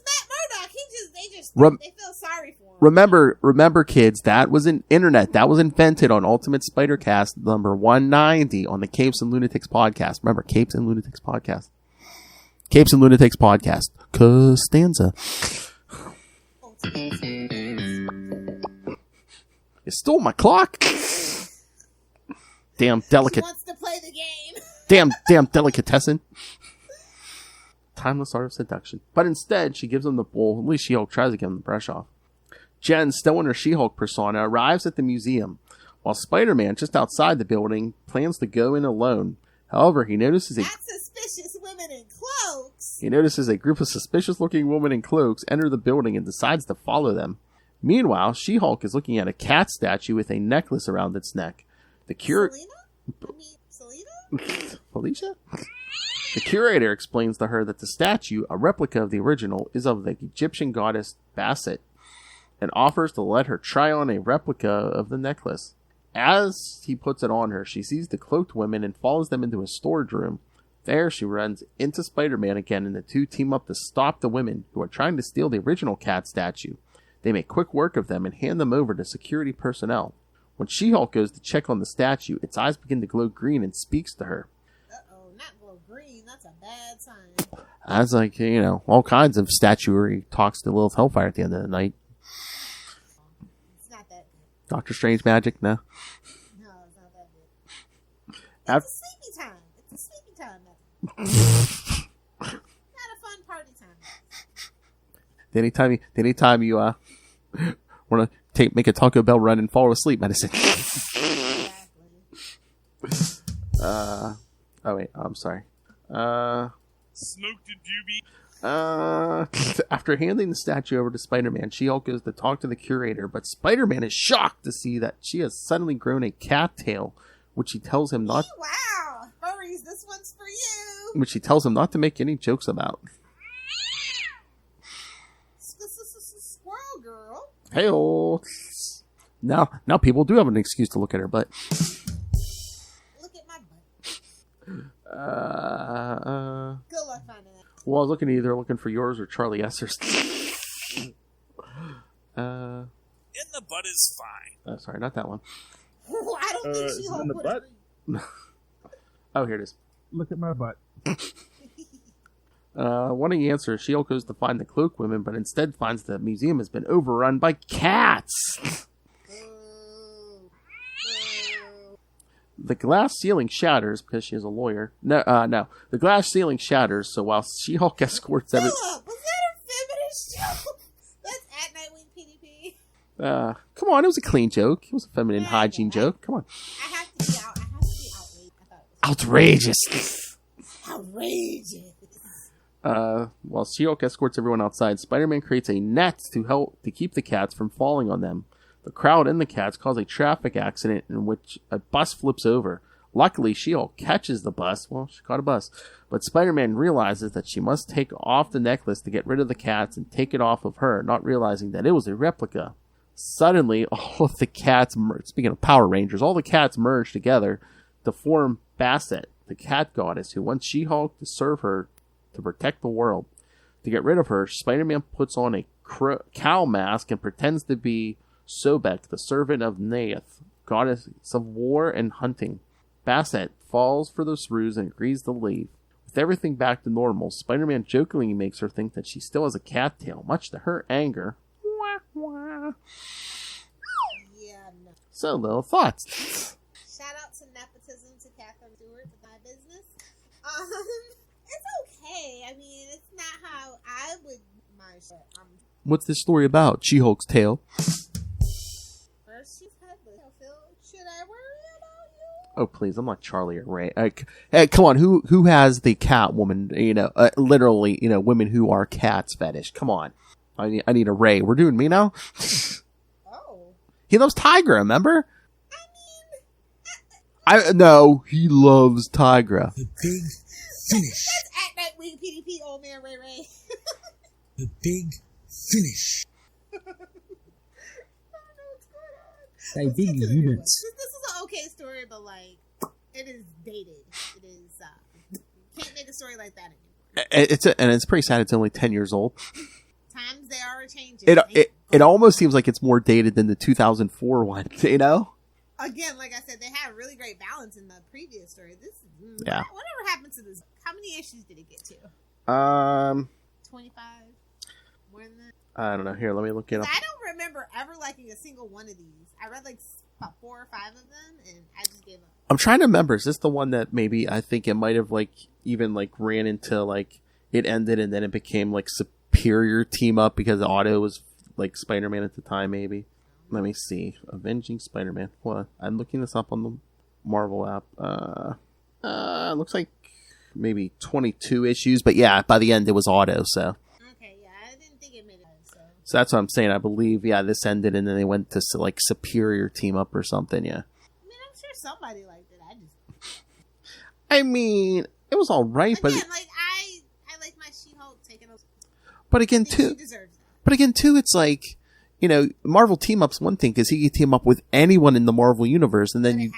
Murdock. They feel sorry for him. Remember, kids, that was an internet. That was invented on Ultimate Spider-Cast number 190 on the Capes and Lunatics podcast. Remember, Capes and Lunatics podcast. Capes and Lunatics podcast. Costanza. You stole my clock. Damn delicate. She wants to play the game. Damn delicatessen. Timeless art of seduction. But instead, she gives him the bowl. At least She-Hulk tries to give him the brush off. Jen, still in her She-Hulk persona, arrives at the museum, while Spider-Man, just outside the building, plans to go in alone. However, he notices suspicious women in cloaks. He notices a group of suspicious-looking women in cloaks enter the building and decides to follow them. Meanwhile, She-Hulk is looking at a cat statue with a necklace around its neck. Selena? Felicia? The curator explains to her that the statue, a replica of the original, is of the Egyptian goddess Bastet, and offers to let her try on a replica of the necklace. As he puts it on her, she sees the cloaked women and follows them into a storage room. There, she runs into Spider-Man again, and the two team up to stop the women who are trying to steal the original cat statue. They make quick work of them and hand them over to security personnel. When She-Hulk goes to check on the statue, its eyes begin to glow green and speaks to her. Uh-oh, not glow green. That's a bad sign. That's like, all kinds of statuary talks to Lilith Hellfire at the end of the night. It's not that good. Doctor Strange magic? No. No, it's not that good. It's a sleepy time. It's a sleepy time. Not a fun party time. Anytime you want to make a Taco Bell run and fall asleep medicine. Exactly. Oh wait, I'm sorry. Smoked a doobie. After handing the statue over to Spider-Man, She-Hulk goes to talk to the curator, but Spider-Man is shocked to see that she has suddenly grown a cat tail, which he tells him not. Wow, furries, this one's for you. Which he tells him not to make any jokes about. Squirrel girl. Hey-oh. Now people do have an excuse to look at her butt. Look at my butt. Good luck finding that. Well, I was looking for yours or Charlie Esser's. In the butt is fine. Sorry, not that one. I don't think she in the butt. Oh, here it is. Look at my butt. Wanting answers, She-Hulk goes to find the Cloak Women, but instead finds the museum has been overrun by cats. The glass ceiling shatters because she is a lawyer. No. The glass ceiling shatters, so while She-Hulk escorts everyone... Was that a feminist joke? That's at Nightwing PDP. Come on, it was a clean joke. It was a feminine hygiene joke. Come on. I have to be outraged. I thought it was Outrageous. outrageous. While She-Hulk escorts everyone outside, Spider-Man creates a net to keep the cats from falling on them. The crowd and the cats cause a traffic accident in which a bus flips over. Luckily, She-Hulk catches the bus. Well, she caught a bus. But Spider-Man realizes that she must take off the necklace to get rid of the cats and take it off of her, not realizing that it was a replica. Suddenly, all of the cats, speaking of Power Rangers, all the cats merge together to form Basset, the cat goddess, who wants She-Hulk to serve her to protect the world. To get rid of her, Spider-Man puts on a cow mask and pretends to be Sobek, the servant of Neith, goddess of war and hunting. Basset falls for this ruse and agrees to leave. With everything back to normal, Spider-Man jokingly makes her think that she still has a cat tail, much to her anger. Yeah, no. So, little thoughts. Shout out to nepotism to Catherine Stewart with my business. It's okay. I mean, it's not how I would my shit. What's this story about? She-Hulk's tail. First, she's headless. Should I worry about you? Oh, please, I'm not Charlie or Ray. Hey, come on, who has the cat woman, literally, women who are cats fetish? Come on. I need a Ray. We're doing me now? Oh. He loves Tigra, remember? No, he loves Tigra. The big finish. That's at Nightwing PDP, old man Ray Ray. The big finish. They big units. This is an okay story, but it is dated. It is. You can't make a story like that anymore. It's pretty sad. It's only 10 years old. Times they are changing. It almost seems like it's more dated than the 2004 one. Again, like I said, they had a really great balance in the previous story. Yeah. Whatever happened to this? How many issues did it get to? 25. More than that. I don't know. Here, let me look it up. I don't remember ever liking a single one of these. I read about 4 or 5 of them, and I just gave up. I'm trying to remember. Is this the one that maybe I think it might have even ran into it ended and then it became superior team up because Otto was Spider-Man at the time? Maybe. Let me see. Avenging Spider-Man. What? I'm looking this up on the Marvel app. Looks like maybe 22 issues, but yeah, by the end it was Otto. So. Okay, yeah, I didn't think it made it. So that's what I'm saying. I believe, this ended and then they went to superior team up or something. Yeah. I mean, I'm sure somebody liked it. I mean, it was all right, again, but I like my She-Hulk taking over. But again, too, it's Marvel team up's one thing because he can team up with anyone in the Marvel universe, and then you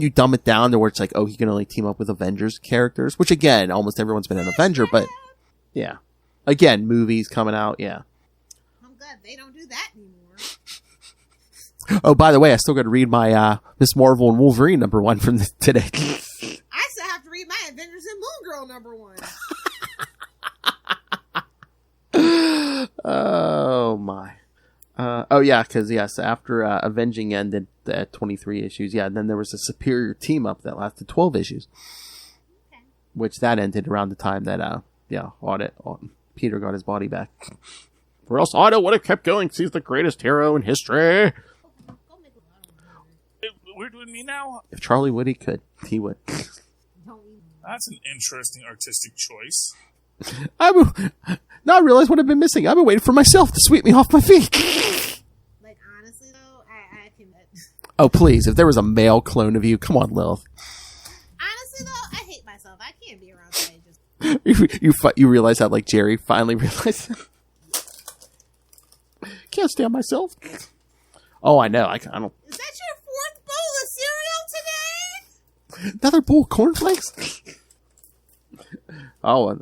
dumb it down to where it's he can only team up with Avengers characters, which again, almost everyone's been an Avenger, but yeah, again, movies coming out, yeah. I'm glad they don't do that anymore. Oh, by the way, I still got to read my Miss Marvel and Wolverine #1 from today. I still have to read my Avengers and Moon Girl #1. Oh my. Because yes, after Avenging ended at 23 issues, then there was a Superior team up that lasted 12 issues, which that ended around the time that Peter got his body back. Or else Otto would have kept going. 'Cause he's the greatest hero in history. We're doing me now? If Charlie would, he could. He would. That's an interesting artistic choice. Now I realize what I've been missing. I've been waiting for myself to sweep me off my feet. Like, honestly, though, I can... Oh, please. If there was a male clone of you, come on, Lilith. Honestly, though, I hate myself. I can't be around somebody just... You realize that, like, Jerry finally realized can't stand myself. Oh, I know. I don't... Is that your 4th bowl of cereal today? Another bowl of cornflakes? Oh,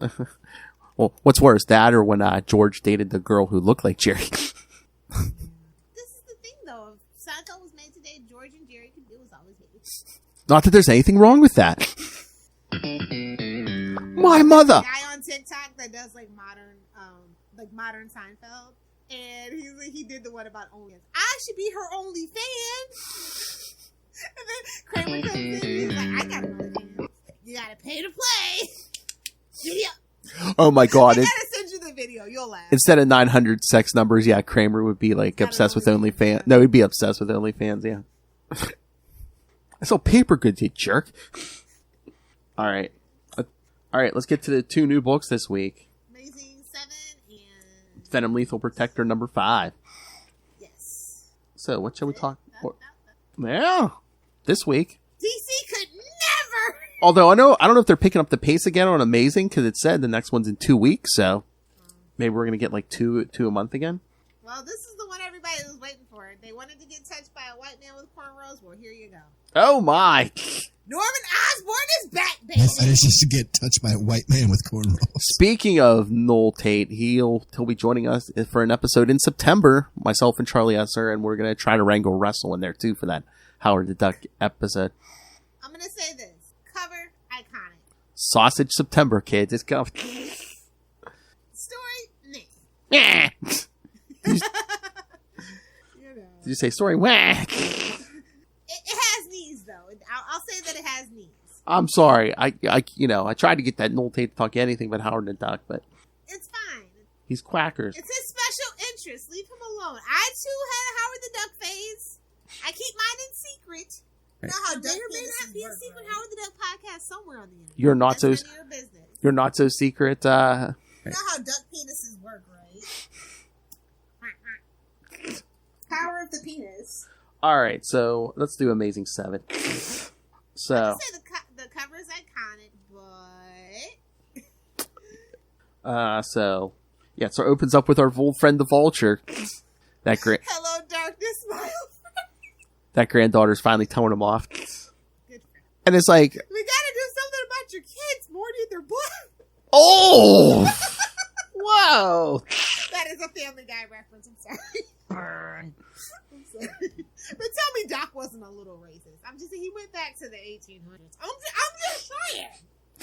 well, what's worse, that or when George dated the girl who looked like Jerry? This is the thing, though. If Seinfeld was made today, George and Jerry could do was always made. Not that there's anything wrong with that. My mother! Guy on TikTok that does, like, modern Seinfeld. And he did the one about OnlyFans. I should be her only fan. And then Kramer comes in and he's like, I got an OnlyFans. You gotta pay to play. Yeah. Oh my god. I gotta send you the video. You'll laugh. Instead of 900 sex numbers, Kramer would be like obsessed with OnlyFans. No, he'd be obsessed with OnlyFans, yeah. I sell paper goods, you jerk. Alright, let's get to the 2 new books this week. Amazing 7 and... Venom Lethal Protector #5. Yes. So, what shall we talk about? Yeah, this week. DC could never... Although, I don't know if they're picking up the pace again on Amazing, because it said the next one's in 2 weeks, so maybe we're going to get like two a month again. Well, this is the one everybody was waiting for. They wanted to get touched by a white man with cornrows. Well, here you go. Oh my! Norman Osborn is back, baby! My fetish is to get touched by a white man with cornrows. Speaking of Noel Tate, he'll be joining us for an episode in September, myself and Charlie Esser, and we're going to try to wrangle wrestle in there too for that Howard the Duck episode. I'm going to say this. Cover, iconic. Sausage September, kids. It's coming. Story, meh. Yeah. Did you say story? Wah. It has knees, though. I'll say that it has knees. I'm sorry. I tried to get that Noel Tate to talk anything but Howard the Duck, but it's fine. He's quackers. It's his special interest. Leave him alone. I too had a Howard the Duck phase. I keep mine in secret. You know how Duck may not be a secret Howard the Duck podcast somewhere on the internet. You're not That's so. none of your business. You're not so secret. You know how duck penises work, right? Power of the penis. All right, so let's do Amazing 7. So I would say the cover is iconic, but so it opens up with our old friend the Vulture. Hello, darkness, smile. That granddaughter's finally towing him off, and it's like, we gotta do something about your kids, Morty. They're black. Oh, whoa! That is a Family Guy reference. I'm sorry. I'm sorry. But tell me Doc wasn't a little racist. I'm just saying he went back to the 1800s. I'm just saying.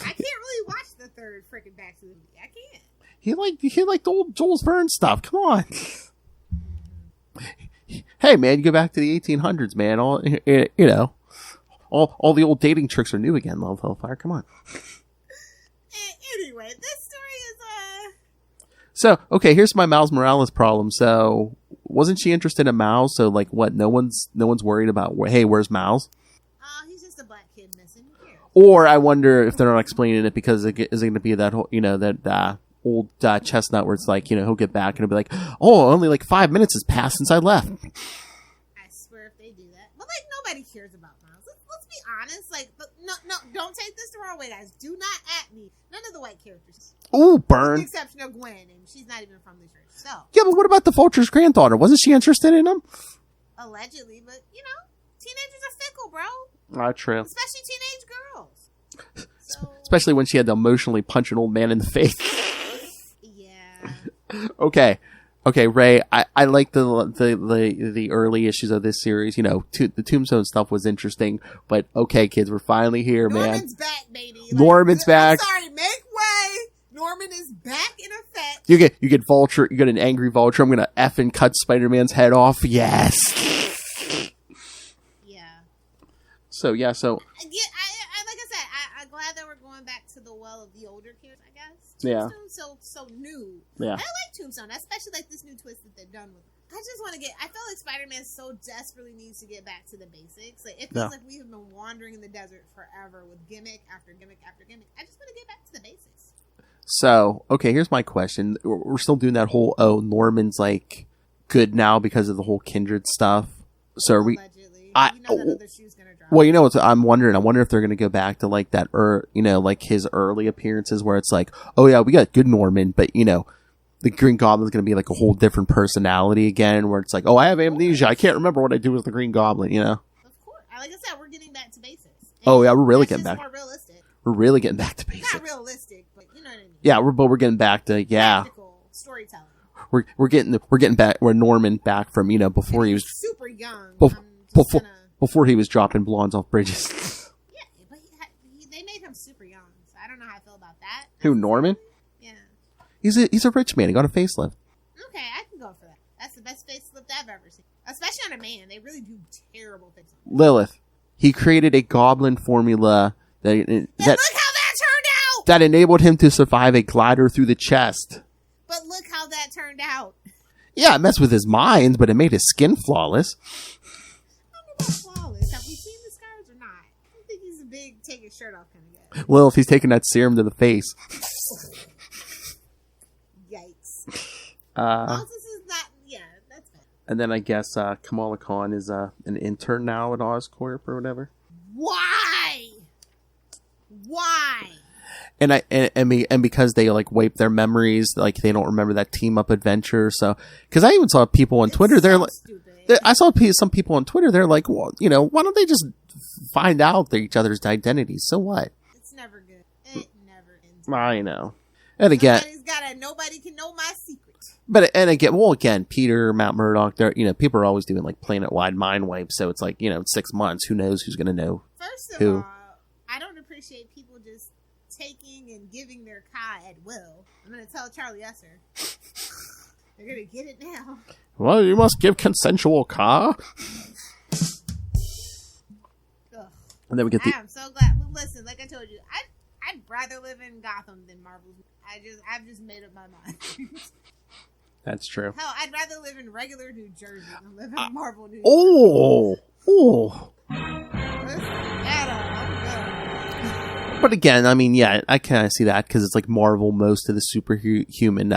I can't really watch the third freaking Back to the movie. I can't. He liked the old Jules Verne stuff. Come on. Hey man, you go back to the 1800s, man. All the old dating tricks are new again. Love Hellfire. Come on. Anyway, this story is So, okay, here's my Miles Morales problem. So, wasn't she interested in Miles? So, like, what? No one's worried about. Hey, where's Miles? he's just a black kid missing. Who cares? Or I wonder if they're not explaining it because is it going to be that whole, that old chestnut where it's like, he'll get back and it'll be like, oh, only like 5 minutes has passed since I left. I swear if they do that, but like nobody cares about Miles. Let's be honest. Like, no, don't take this the wrong way, guys. Do not at me. None of the white characters. Ooh, burn. With the exception of Gwen, and she's not even from the church. So yeah, but what about the Vulture's granddaughter? Wasn't she interested in him? Allegedly, but teenagers are fickle, bro. True. Especially teenage girls. So, especially when she had to emotionally punch an old man in the face. Yeah. Okay. Okay, Ray, I like the early issues of this series. You know, the Tombstone stuff was interesting, but okay, kids, we're finally here, man. Norman's back, baby. Norman's back. I'm sorry, make way. Norman is back in effect. You get Vulture. You get an angry Vulture. I'm gonna effing cut Spider-Man's head off. Yes. Yeah. So Yeah, I like I said, I'm glad that we're going back to the well of the older kids. I guess. Yeah. Tombstone's so new. Yeah. I like Tombstone, especially like this new twist that they've done with it. I just want to I feel like Spider-Man so desperately needs to get back to the basics. Like it feels like we have been wandering in the desert forever with gimmick after gimmick after gimmick. I just want to get back to the basics. So, okay, here's my question. We're still doing that whole, Norman's like good now because of the whole Kindred stuff. So are we? Allegedly. That other shoe's gonna drop. Well, you know what I'm wondering? I wonder if they're going to go back to like that, like his early appearances where it's like, oh yeah, we got good Norman, but the Green Goblin's going to be like a whole different personality again, where it's like, oh, I have amnesia. I can't remember what I do with the Green Goblin, Of course. Like I said, we're getting back to basics. Oh yeah, we're really getting back. More realistic. We're really getting back to basics. Not realistic, but you know what I mean. Yeah, we're getting back to practical storytelling. We're getting back. We're Norman back from before he was super young. Before he was dropping blondes off bridges. Yeah, but they made him super young, so I don't know how I feel about that. Who, Norman? Yeah. He's a rich man. He got a facelift. Okay, I can go for that. That's the best facelift I've ever seen, especially on a man. They really do terrible things. Lilith. He created a goblin formula that look how that turned out. That enabled him to survive a glider through the chest. But look how that turned out. Yeah, it messed with his mind, but it made his skin flawless. I don't know about flawless. Have we seen the scars or not? I don't think he's a big take his shirt off kind of guy. Well, if he's taking that serum to the face. Yikes. This is not. Yeah, that's bad. And then I guess Kamala Khan is an intern now at Oscorp or whatever. Why? And because they like wipe their memories, like they don't remember that team up adventure. So, because I even saw people on Twitter, they're like, I saw some people on Twitter, they're like, well, why don't they just find out each other's identities? So what? It's never good. It never ends. I know. And again, nobody can know my secret. But again, Peter, Matt Murdock, they're people are always doing like planet-wide mind wipes. So it's like 6 months, who knows who's gonna know? First of who. all, I don't appreciate people just taking and giving their Kai at will. I'm gonna tell Charlie Esser. They're gonna get it now. Well, you must give consensual car. And then we get I am so glad. Listen, like I told you, I'd rather live in Gotham than Marvel's. I've just made up my mind. That's true. Hell, I'd rather live in regular New Jersey than live in Marvel New Jersey. Oh. But again, I mean, yeah, I kind of see that because it's like Marvel. Most of the superhuman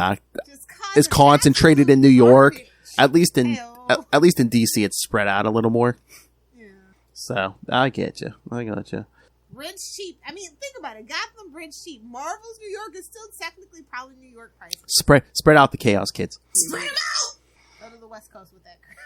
is concentrated in New York. At least in DC, it's spread out a little more. Yeah. So I get you. I got you. Rent's cheap. I mean, think about it. Gotham rent's cheap. Marvel's New York is still technically probably New York prices. Spread out the chaos, kids. Spread them out. Go to the West Coast with that crap.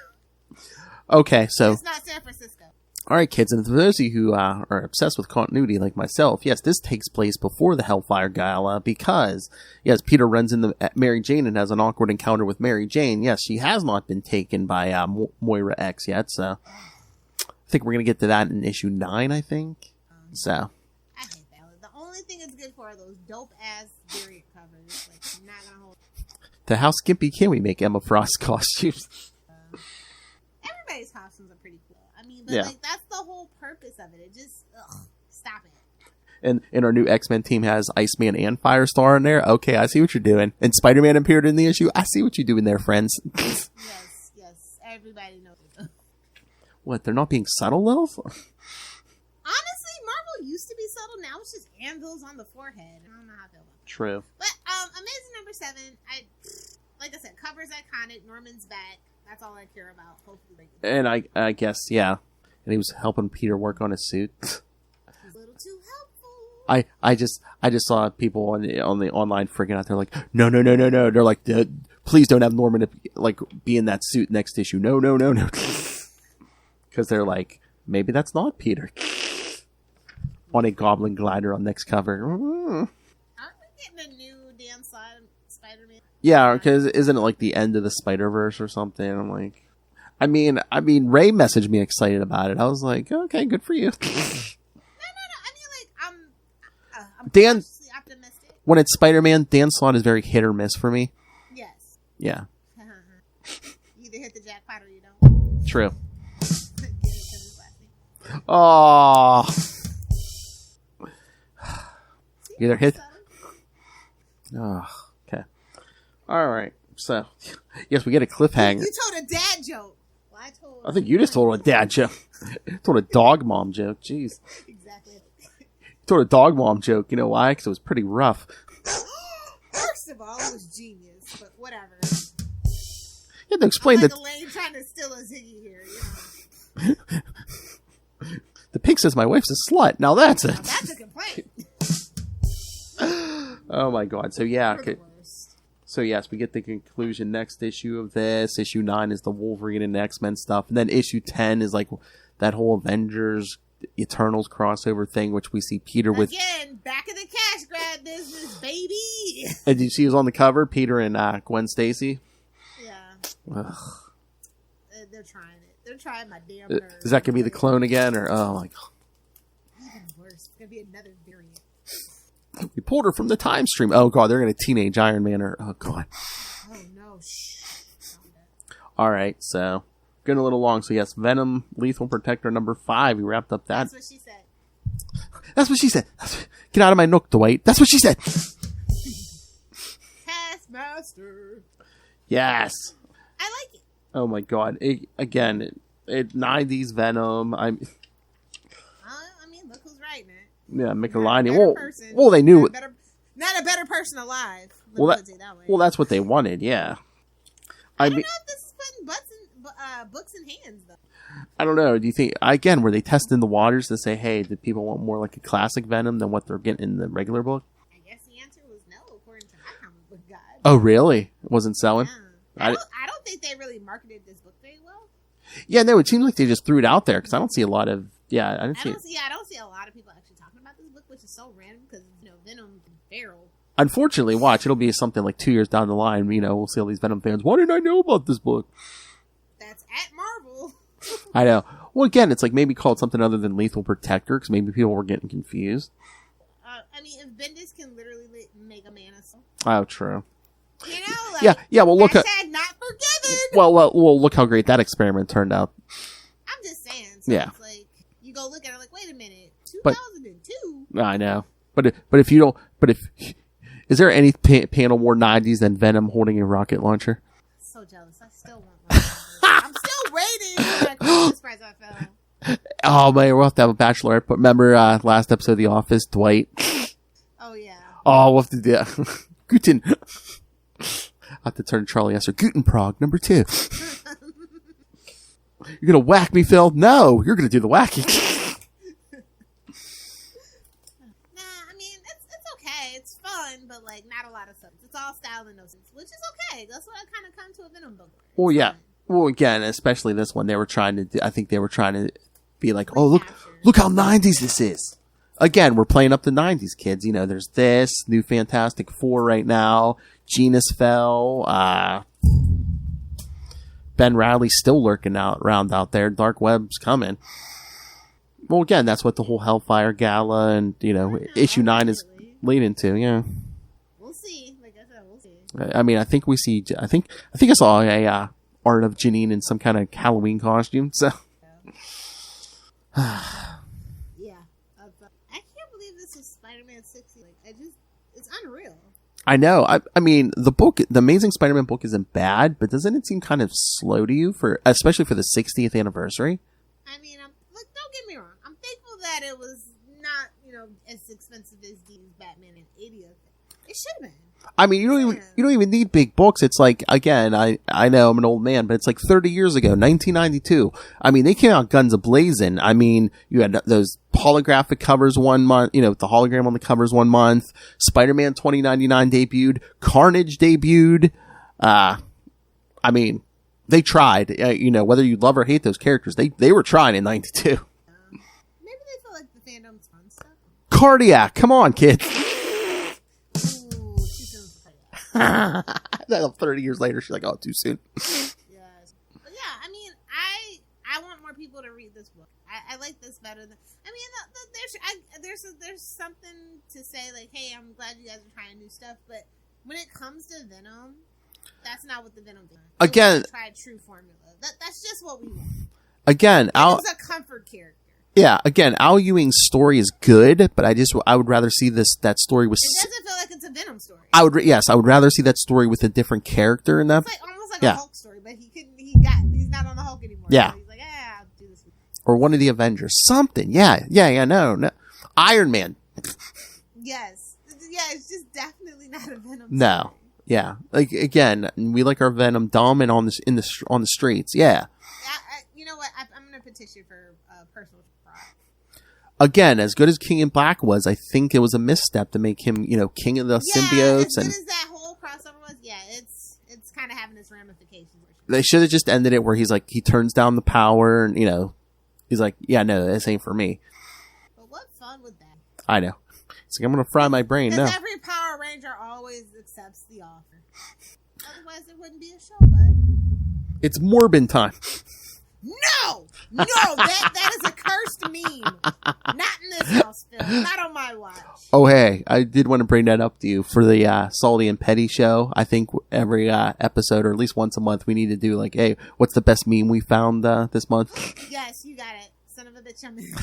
Okay, so it's not San Francisco. All right, kids, and for those of you who are obsessed with continuity like myself, yes, this takes place before the Hellfire Gala because, yes, Peter runs into Mary Jane and has an awkward encounter with Mary Jane. Yes, she has not been taken by Moira X yet, so I think we're going to get to that in issue 9, I think. So. I hate that. The only thing it's good for are those dope-ass variant covers. Like, not going to hold. To how skimpy can we make Emma Frost costumes? Everybody's costumes are pretty cool. I mean, but like that's the whole purpose of it. It just stop it. And our new X-Men team has Iceman and Firestar in there. Okay, I see what you're doing. And Spider-Man appeared in the issue. I see what you're doing there, friends. yes. Everybody knows it. What? They're not being subtle, Lilith? Honestly, Marvel used to be subtle. Now it's just anvils on the forehead. I don't know how I feel about it. True. But Amazing number 7. Like I said, cover's iconic. Norman's back. That's all I care about. Hopefully. And I guess, yeah. And he was helping Peter work on his suit. He's a little too helpful. I just saw people on the online freaking out. They're like, no. They're like, please don't have Norman be in that suit next issue. No. Because they're like, maybe that's not Peter. On a goblin glider on next cover. Aren't we getting a new damn Spider-Man? Yeah, because isn't it like the end of the Spider-Verse or something? I'm like, I mean, Ray messaged me excited about it. I was like, okay, good for you. No. I mean, like, I'm Dan, cautiously optimistic. when it's Spider-Man, Dan Slott is very hit or miss for me. Yes. Yeah. You either hit the jackpot or you don't. True. Get it 'cause it's last name. Oh. Either hit. Oh, okay. All right. So, yes, we get a cliffhanger. You told a dad joke. Well, I think you just told a dad joke. Told a dog mom joke. Jeez. Exactly. Told a dog mom joke. You know why? Because it was pretty rough. First of all, it was genius, but whatever. You had to explain like that. Elaine trying to steal a Ziggy here. You know? The pig says my wife's a slut. Now that's it. Now that's a complaint. Oh my god. So yeah. We're the worst. So yes, we get the conclusion. Next issue of this. Issue 9 is the Wolverine and X-Men stuff. And then issue 10 is like that whole Avengers Eternals crossover thing, which we see Peter with. Again, back in the cash grab business, baby. And did you see who's on the cover? Peter and Gwen Stacy. Yeah. Ugh. They're trying it. They're trying my damn nerves. Is that gonna be the clone again, or oh my god? Even worse. It's gonna be another variant. We pulled her from the time stream. Oh god, they're gonna teenage Iron Man her. Oh god. Oh no. Shh. All right, so getting a little long. So yes, Venom, Lethal Protector number 5. We wrapped up that. That's what she said. That's what she said. Get out of my nook, Dwight. That's what she said. Taskmaster. Yes. I like it. Oh my god. It 90s Venom. I mean, look who's right, man. Yeah, Not a Michelini. better person. Well, they knew. Not a better person alive. Well, Put it that way. well, that's what they wanted. Yeah. I don't know if this is putting books in hands, though. I don't know. Do you think, again, were they testing the waters to say, hey, did people want more like a classic Venom than what they're getting in the regular book? I guess the answer was no, according to my comic book guide. Oh, really? It wasn't selling? Yeah. I don't think they really marketed this book very well. Yeah, no, it seemed like they just threw it out there because I don't see a lot of, I don't see a lot of people actually talking about this book, which is so random because, Venom and Feral. Unfortunately, watch, it'll be something like 2 years down the line, we'll see all these Venom fans, why didn't I know about this book? That's at Marvel. I know. Well, again, it's like maybe call it something other than Lethal Protector because maybe people were getting confused. I mean, if Bendis can literally make a man a soul. Oh, true. Yeah, well, look at... not forgiven. Well, look how great that experiment turned out. I'm just saying. So Yeah. It's like, you go look at it like, wait a minute, 2002? I know. But if is there any panel more 90s than Venom holding a rocket launcher? So jealous. I still want one. I'm still waiting for that Christmas present I found. Oh man, we'll have to have a bachelorette. But remember last episode of The Office, Dwight? Oh yeah. Oh, we'll have to do Guten. I have to turn to Charlie Esser. Guten Prague, number 2. You're gonna whack me, Phil? No, you're gonna do the whacking. I mean, it's okay. It's fun, but like not a lot of substance. It's all style and no sense, which is okay. That's what I kind of come to a Venom book. Well, yeah. Well, again, especially this one, I think they were trying to be like, oh, look how 90s this is. Again, we're playing up the 90s, kids. There's this, new Fantastic Four right now. Genus fell. Ben Radley's still lurking around out there. Dark Web's coming. Well, again, that's what the whole Hellfire Gala and, issue 9 is leading to, yeah. We'll see. Like I said, we'll see. I mean, I think I saw a art of Janine in some kind of Halloween costume, so. Yeah. I can't believe this is Spider-Man 60. Like, it's unreal. I know. I mean, the Amazing Spider-Man book isn't bad, but doesn't it seem kind of slow to you especially for the 60th anniversary? I mean, don't get me wrong. I'm thankful that it was not, as expensive as these Batman and 80th. It should have been. I mean, you don't even need big books. It's like, again, I know I'm an old man, but it's like 30 years ago, 1992. I mean, they came out guns a-blazing. I mean, you had those holographic covers 1 month, the hologram on the covers 1 month. Spider-Man 2099 debuted. Carnage debuted. I mean, they tried. Whether you love or hate those characters, they were trying in 92. Maybe they feel like the fandom's fun stuff. Cardiac, come on, kids. Ooh, too soon for Cardiac. Then 30 years later, she's like, oh, too soon. Yes. But yeah, I mean, I want more people to read this book. I like this better than. I mean, there's something to say like, hey, I'm glad you guys are trying new stuff, but when it comes to Venom, that's not what the Venom did. Again, try a true formula. That's just what we want. Again, Venom's a comfort character. Yeah, again, Al Ewing's story is good, but I would rather see that story with. It doesn't feel like it's a Venom story. I would rather see that story with a different character in that. It's like, almost like a Hulk story, but he's not on the Hulk anymore. Yeah. So he's like, I'll do this. Or one of the Avengers, something. Yeah, no, Iron Man. Yes, yeah, it's just definitely not a Venom. No, story. Yeah, like again, we like our Venom dumb and on the streets. Yeah. You know what? I'm gonna petition for personal pride. Again, as good as King in Black was, I think it was a misstep to make him, king of the symbiotes. As good as that whole crossover was, it's kind of having its ramifications. They should have just ended it where he's like, he turns down the power and, he's like, yeah, no, this ain't for me. But what fun with that? I know. It's like, I'm going to fry my brain. No. Because every Power Ranger always accepts the offer. Otherwise, there wouldn't be a show, bud. It's Morbin time. No, that is a cursed meme. Not in this house, Phil. Not on my watch. Oh, hey, I did want to bring that up to you for the Salty and Petty show. I think every episode, or at least once a month, we need to do like, hey, what's the best meme we found this month? Yes, you got it. Son of a bitch, I'm in.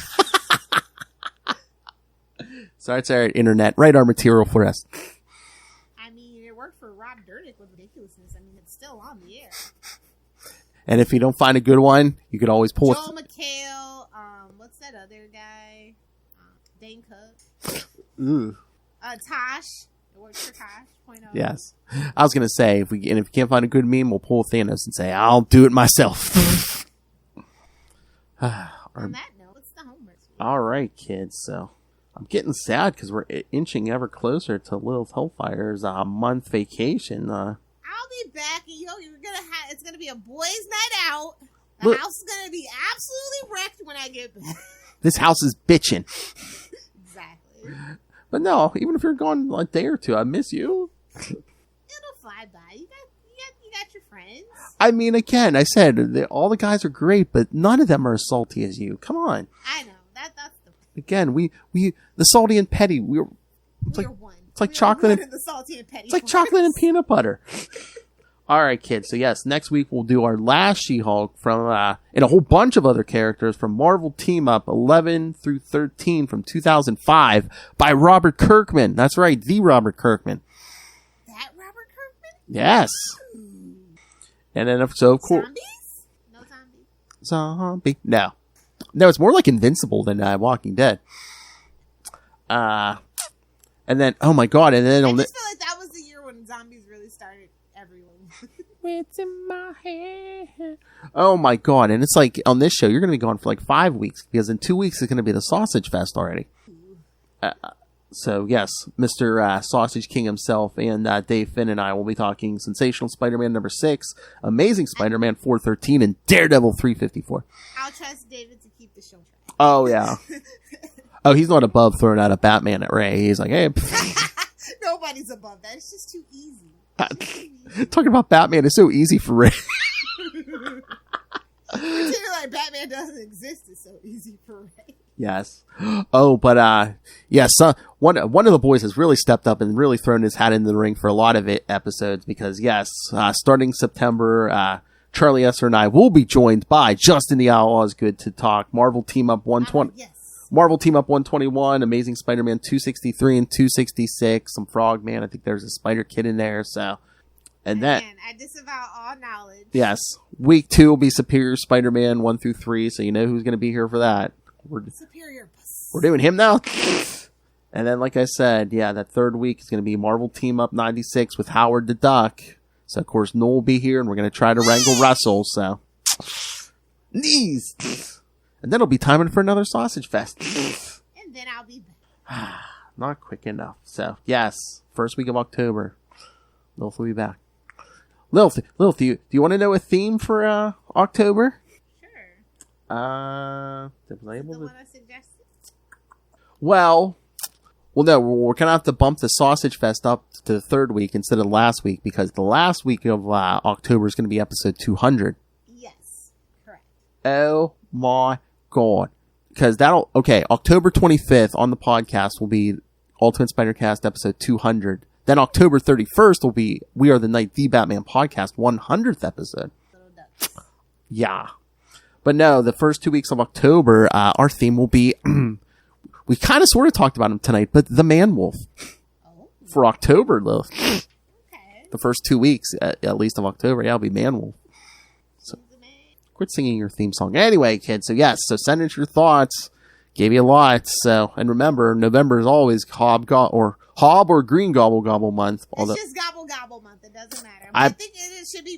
So it's our internet. Write our material for us. I mean, it worked for Rob Dyrdek with ridiculousness. I mean, it's still on the air. And if you don't find a good one, you could always pull Joel McHale, what's that other guy? Dane Cook. Ooh. Tosh. It works for Tosh. 0.0. Yes. I was going to say, if you can't find a good meme, we'll pull Thanos and say, I'll do it myself. On that note, what's the homework? All right, kids. So I'm getting sad because we're inching ever closer to Lilith Hellfire's month vacation. I'll be back, and it's gonna be a boys' night out. The house is gonna be absolutely wrecked when I get back. This house is bitching. Exactly. But no, even if you're gone a day or two, I miss you. It'll fly by. You got your friends. I mean, again, I said all the guys are great, but none of them are as salty as you. Come on. I know that's the. Again, we the salty and petty. We're one. It's like chocolate and the salty and petty. It's like chocolate and peanut butter. All right, kids. So yes, next week we'll do our last She-Hulk from and a whole bunch of other characters from Marvel Team Up 11 through 13 from 2005 by Robert Kirkman. That's right, the Robert Kirkman. That Robert Kirkman? Yes. And then so of course. Zombies? No zombies. Zombie? No, it's more like Invincible than Walking Dead. And then oh my god, and then I just feel like that was the year when zombies really started. What's in my head? Oh my god! And it's like on this show, you're going to be gone for like 5 weeks because in 2 weeks it's going to be the Sausage Fest already. So yes, Mr. Sausage King himself and Dave Finn and I will be talking Sensational Spider-Man number 6, Amazing Spider-Man 413, and Daredevil 354. I'll trust David to keep the show track. Oh yeah. Oh, he's not above throwing out a Batman at Ray. He's like, hey. Nobody's above that. It's just too easy. Talking about Batman is so easy for Ray. Pretending like Batman doesn't exist is so easy for Ray. Yes. Oh, but yes, one of the boys has really stepped up and really thrown his hat into the ring for a lot of episodes because yes, starting September, Charlie Esser and I will be joined by Justin the Owl Osgood to talk Marvel Team Up 120. Yes. Marvel Team Up 121, Amazing Spider-Man 263 and 266, some Frogman. I think there's a Spider Kid in there. So, and that I disavow all knowledge. Yes, week 2 will be Superior Spider-Man 1 through 3. So you know who's going to be here for that. Superior. We're doing him now. And then, like I said, yeah, that third week is going to be Marvel Team Up 96 with Howard the Duck. So of course Noel will be here, and we're going to try to wrangle Russell. So knees. And then it'll be time for another Sausage Fest. And then I'll be back. Not quick enough. So, yes. First week of October. Lilith will be back. Lilith, do you want to know a theme for October? Sure. Was I able the to... one I suggested? Well, Well, no, we're going to have to bump the Sausage Fest up to the third week instead of last week, because the last week of October is going to be episode 200. Yes, correct. Oh my God. Because October 25th on the podcast will be Ultimate Spider-Cast episode 200. Then October 31st will be We Are the Night, the Batman podcast 100th episode. Yeah. But no, the first 2 weeks of October, our theme will be, we kind of sort of talked about him tonight, but the Man-Wolf. For October, though. Okay. The first 2 weeks, at least of October, it'll be Man-Wolf. So, quit singing your theme song. Anyway, kids, so send us your thoughts. Gave you a lot. So, and remember, November is always Hob or Green Gobble Gobble month. It's just Gobble Gobble month. It doesn't matter. But I think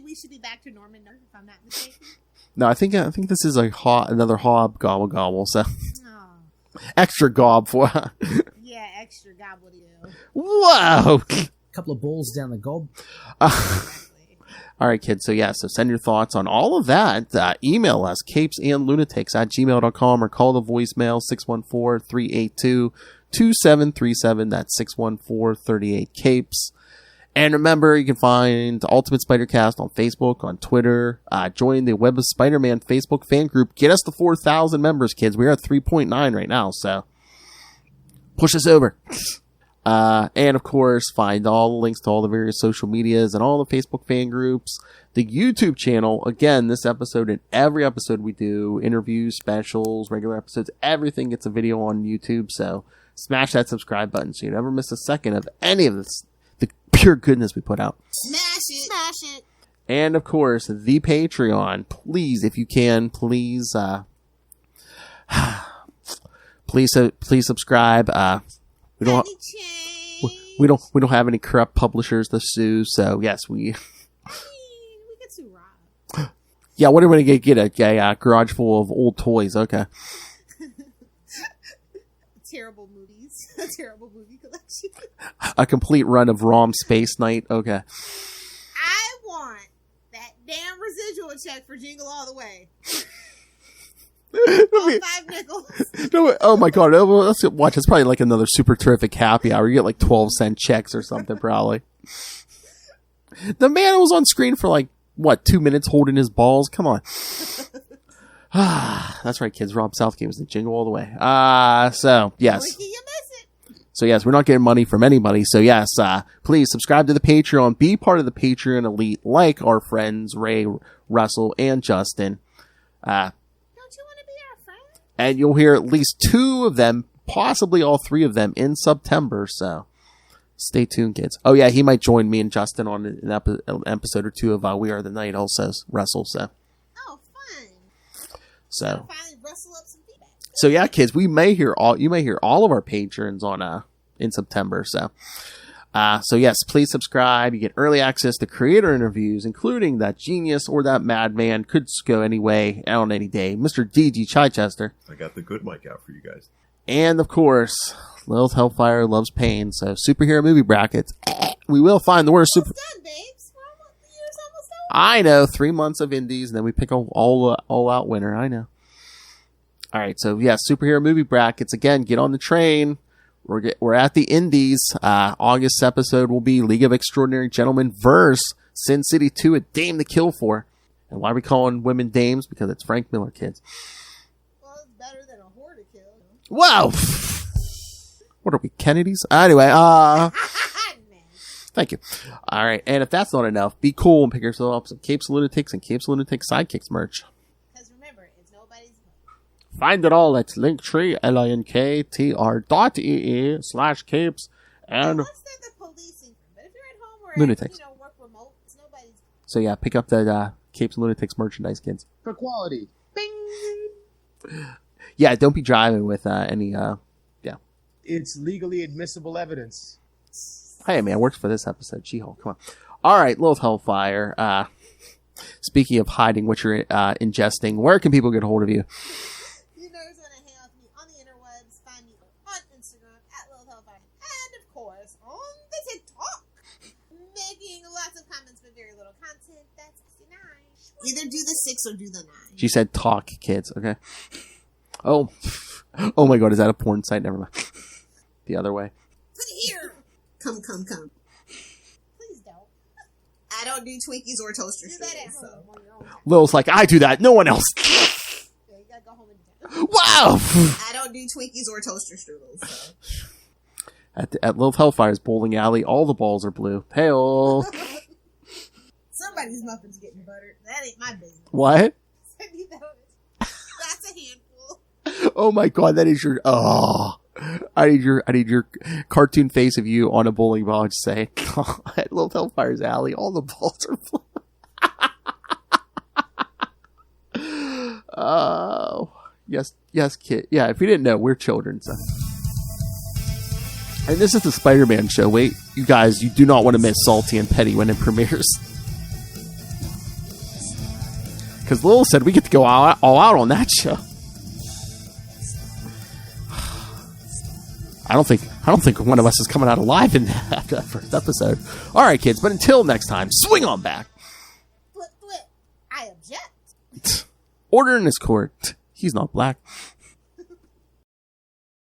we should be back to Norman, if I'm not mistaken. No, I think this is another Hob Gobble Gobble. So, extra gob for. Yeah, extra gobble to you. Whoa! Couple of balls down the gob. All right, kids. So send your thoughts on all of that. Email us, CapesandLunatics@gmail.com, or call the voicemail 614-382-2737. That's 614-38-CAPES. And remember, you can find Ultimate Spider-Cast on Facebook, on Twitter. Join the Web of Spider-Man Facebook fan group. Get us to 4,000 members, kids. We're at 3.9 right now, so push us over. And of course, find all the links to all the various social medias and all the Facebook fan groups. The YouTube channel, again, this episode and every episode we do, interviews, specials, regular episodes, everything gets a video on YouTube. So smash that subscribe button so you never miss a second of any of this, the pure goodness we put out. Smash it. Smash it. And of course, the Patreon. Please, if you can, please subscribe. We don't have any corrupt publishers to sue, so yes, we get sued, Rob. Yeah, what are we gonna get a garage full of old toys? Okay. Terrible movies. A terrible movie collection. A complete run of ROM Space Knight. Okay. I want that damn residual check for Jingle All the Way. All 5 nickels. No, oh my God. Let's watch. It's probably like another super terrific happy hour. You get like 12-cent checks or something, probably. The man was on screen for 2 minutes holding his balls? Come on. That's right, kids. Rob Southgate was the Jingle All the Way. So, yes. So, yes, we're not getting money from anybody. So, yes, please subscribe to the Patreon. Be part of the Patreon elite like our friends Ray, Russell, and Justin. And you'll hear at least 2 of them, possibly all 3 of them, in September. So stay tuned, kids. Oh, yeah, he might join me and Justin on an episode or 2 of We Are the Night, also, Russell. So. Oh, fun. So. Finally rustle up some feedback. So, yeah, kids, you may hear all of our patrons on in September. So. So yes, please subscribe. You get early access to creator interviews, including that genius or that madman, could go any way on any day, Mr. D.G. Chichester. I got the good mic out for you guys. And of course, Lilith Hellfire loves pain, so superhero movie brackets. We will find the worst super. Done, babes. The year's almost over. I know, 3 months of indies, and then we pick a all out winner. I know. All right, so yes, superhero movie brackets. Again, get on the train. We're at the Indies. August episode will be League of Extraordinary Gentlemen versus Sin City 2, A Dame to Kill For. And why are we calling women dames? Because it's Frank Miller, kids. Well, it's better than a whore to kill. Wow! What are we, Kennedys? Anyway, thank you. All right, and if that's not enough, be cool and pick yourself up some Capes Lunatics and Capes Lunatics Sidekicks merch. Find it all at Linktree, linktr.ee/capes and Lunatics. So yeah, pick up the Capes and Lunatics merchandise, kids. For quality. Bing! Yeah, don't be driving with any, yeah. It's legally admissible evidence. Hey man, works for this episode. She-Hulk, come on. Alright, Lilith Hellfire. Speaking of hiding what you're ingesting, where can people get a hold of you? Either do the 6 or do the 9. She said talk, kids, okay? Oh my God, is that a porn site? Never mind. The other way. Put it here. Come. Please don't. I don't do Twinkies or toaster strudels. So. Lil's like, I do that. No one else. Yeah, you gotta go home and Wow. I don't do Twinkies or toaster strudels. So. At Lilith Hellfire's bowling alley, all the balls are blue. Hey-oh. Somebody's muffin's getting buttered. That ain't my business. What? That's a handful. Oh my god, that is your... Oh. I need your cartoon face of you on a bowling ball just say, at Lilith Hellfire's alley, all the balls are blue. Oh. Yes, kid. Yeah, if you didn't know, we're children, so... And this is the Spider-Man show. Wait, you guys, you do not want to miss Salty and Petty when it premieres. Because Lil said we get to go all out on that show. I don't think one of us is coming out alive in that first episode. All right, kids, but until next time, swing on back. Flip. I object. Order in this court. He's not black.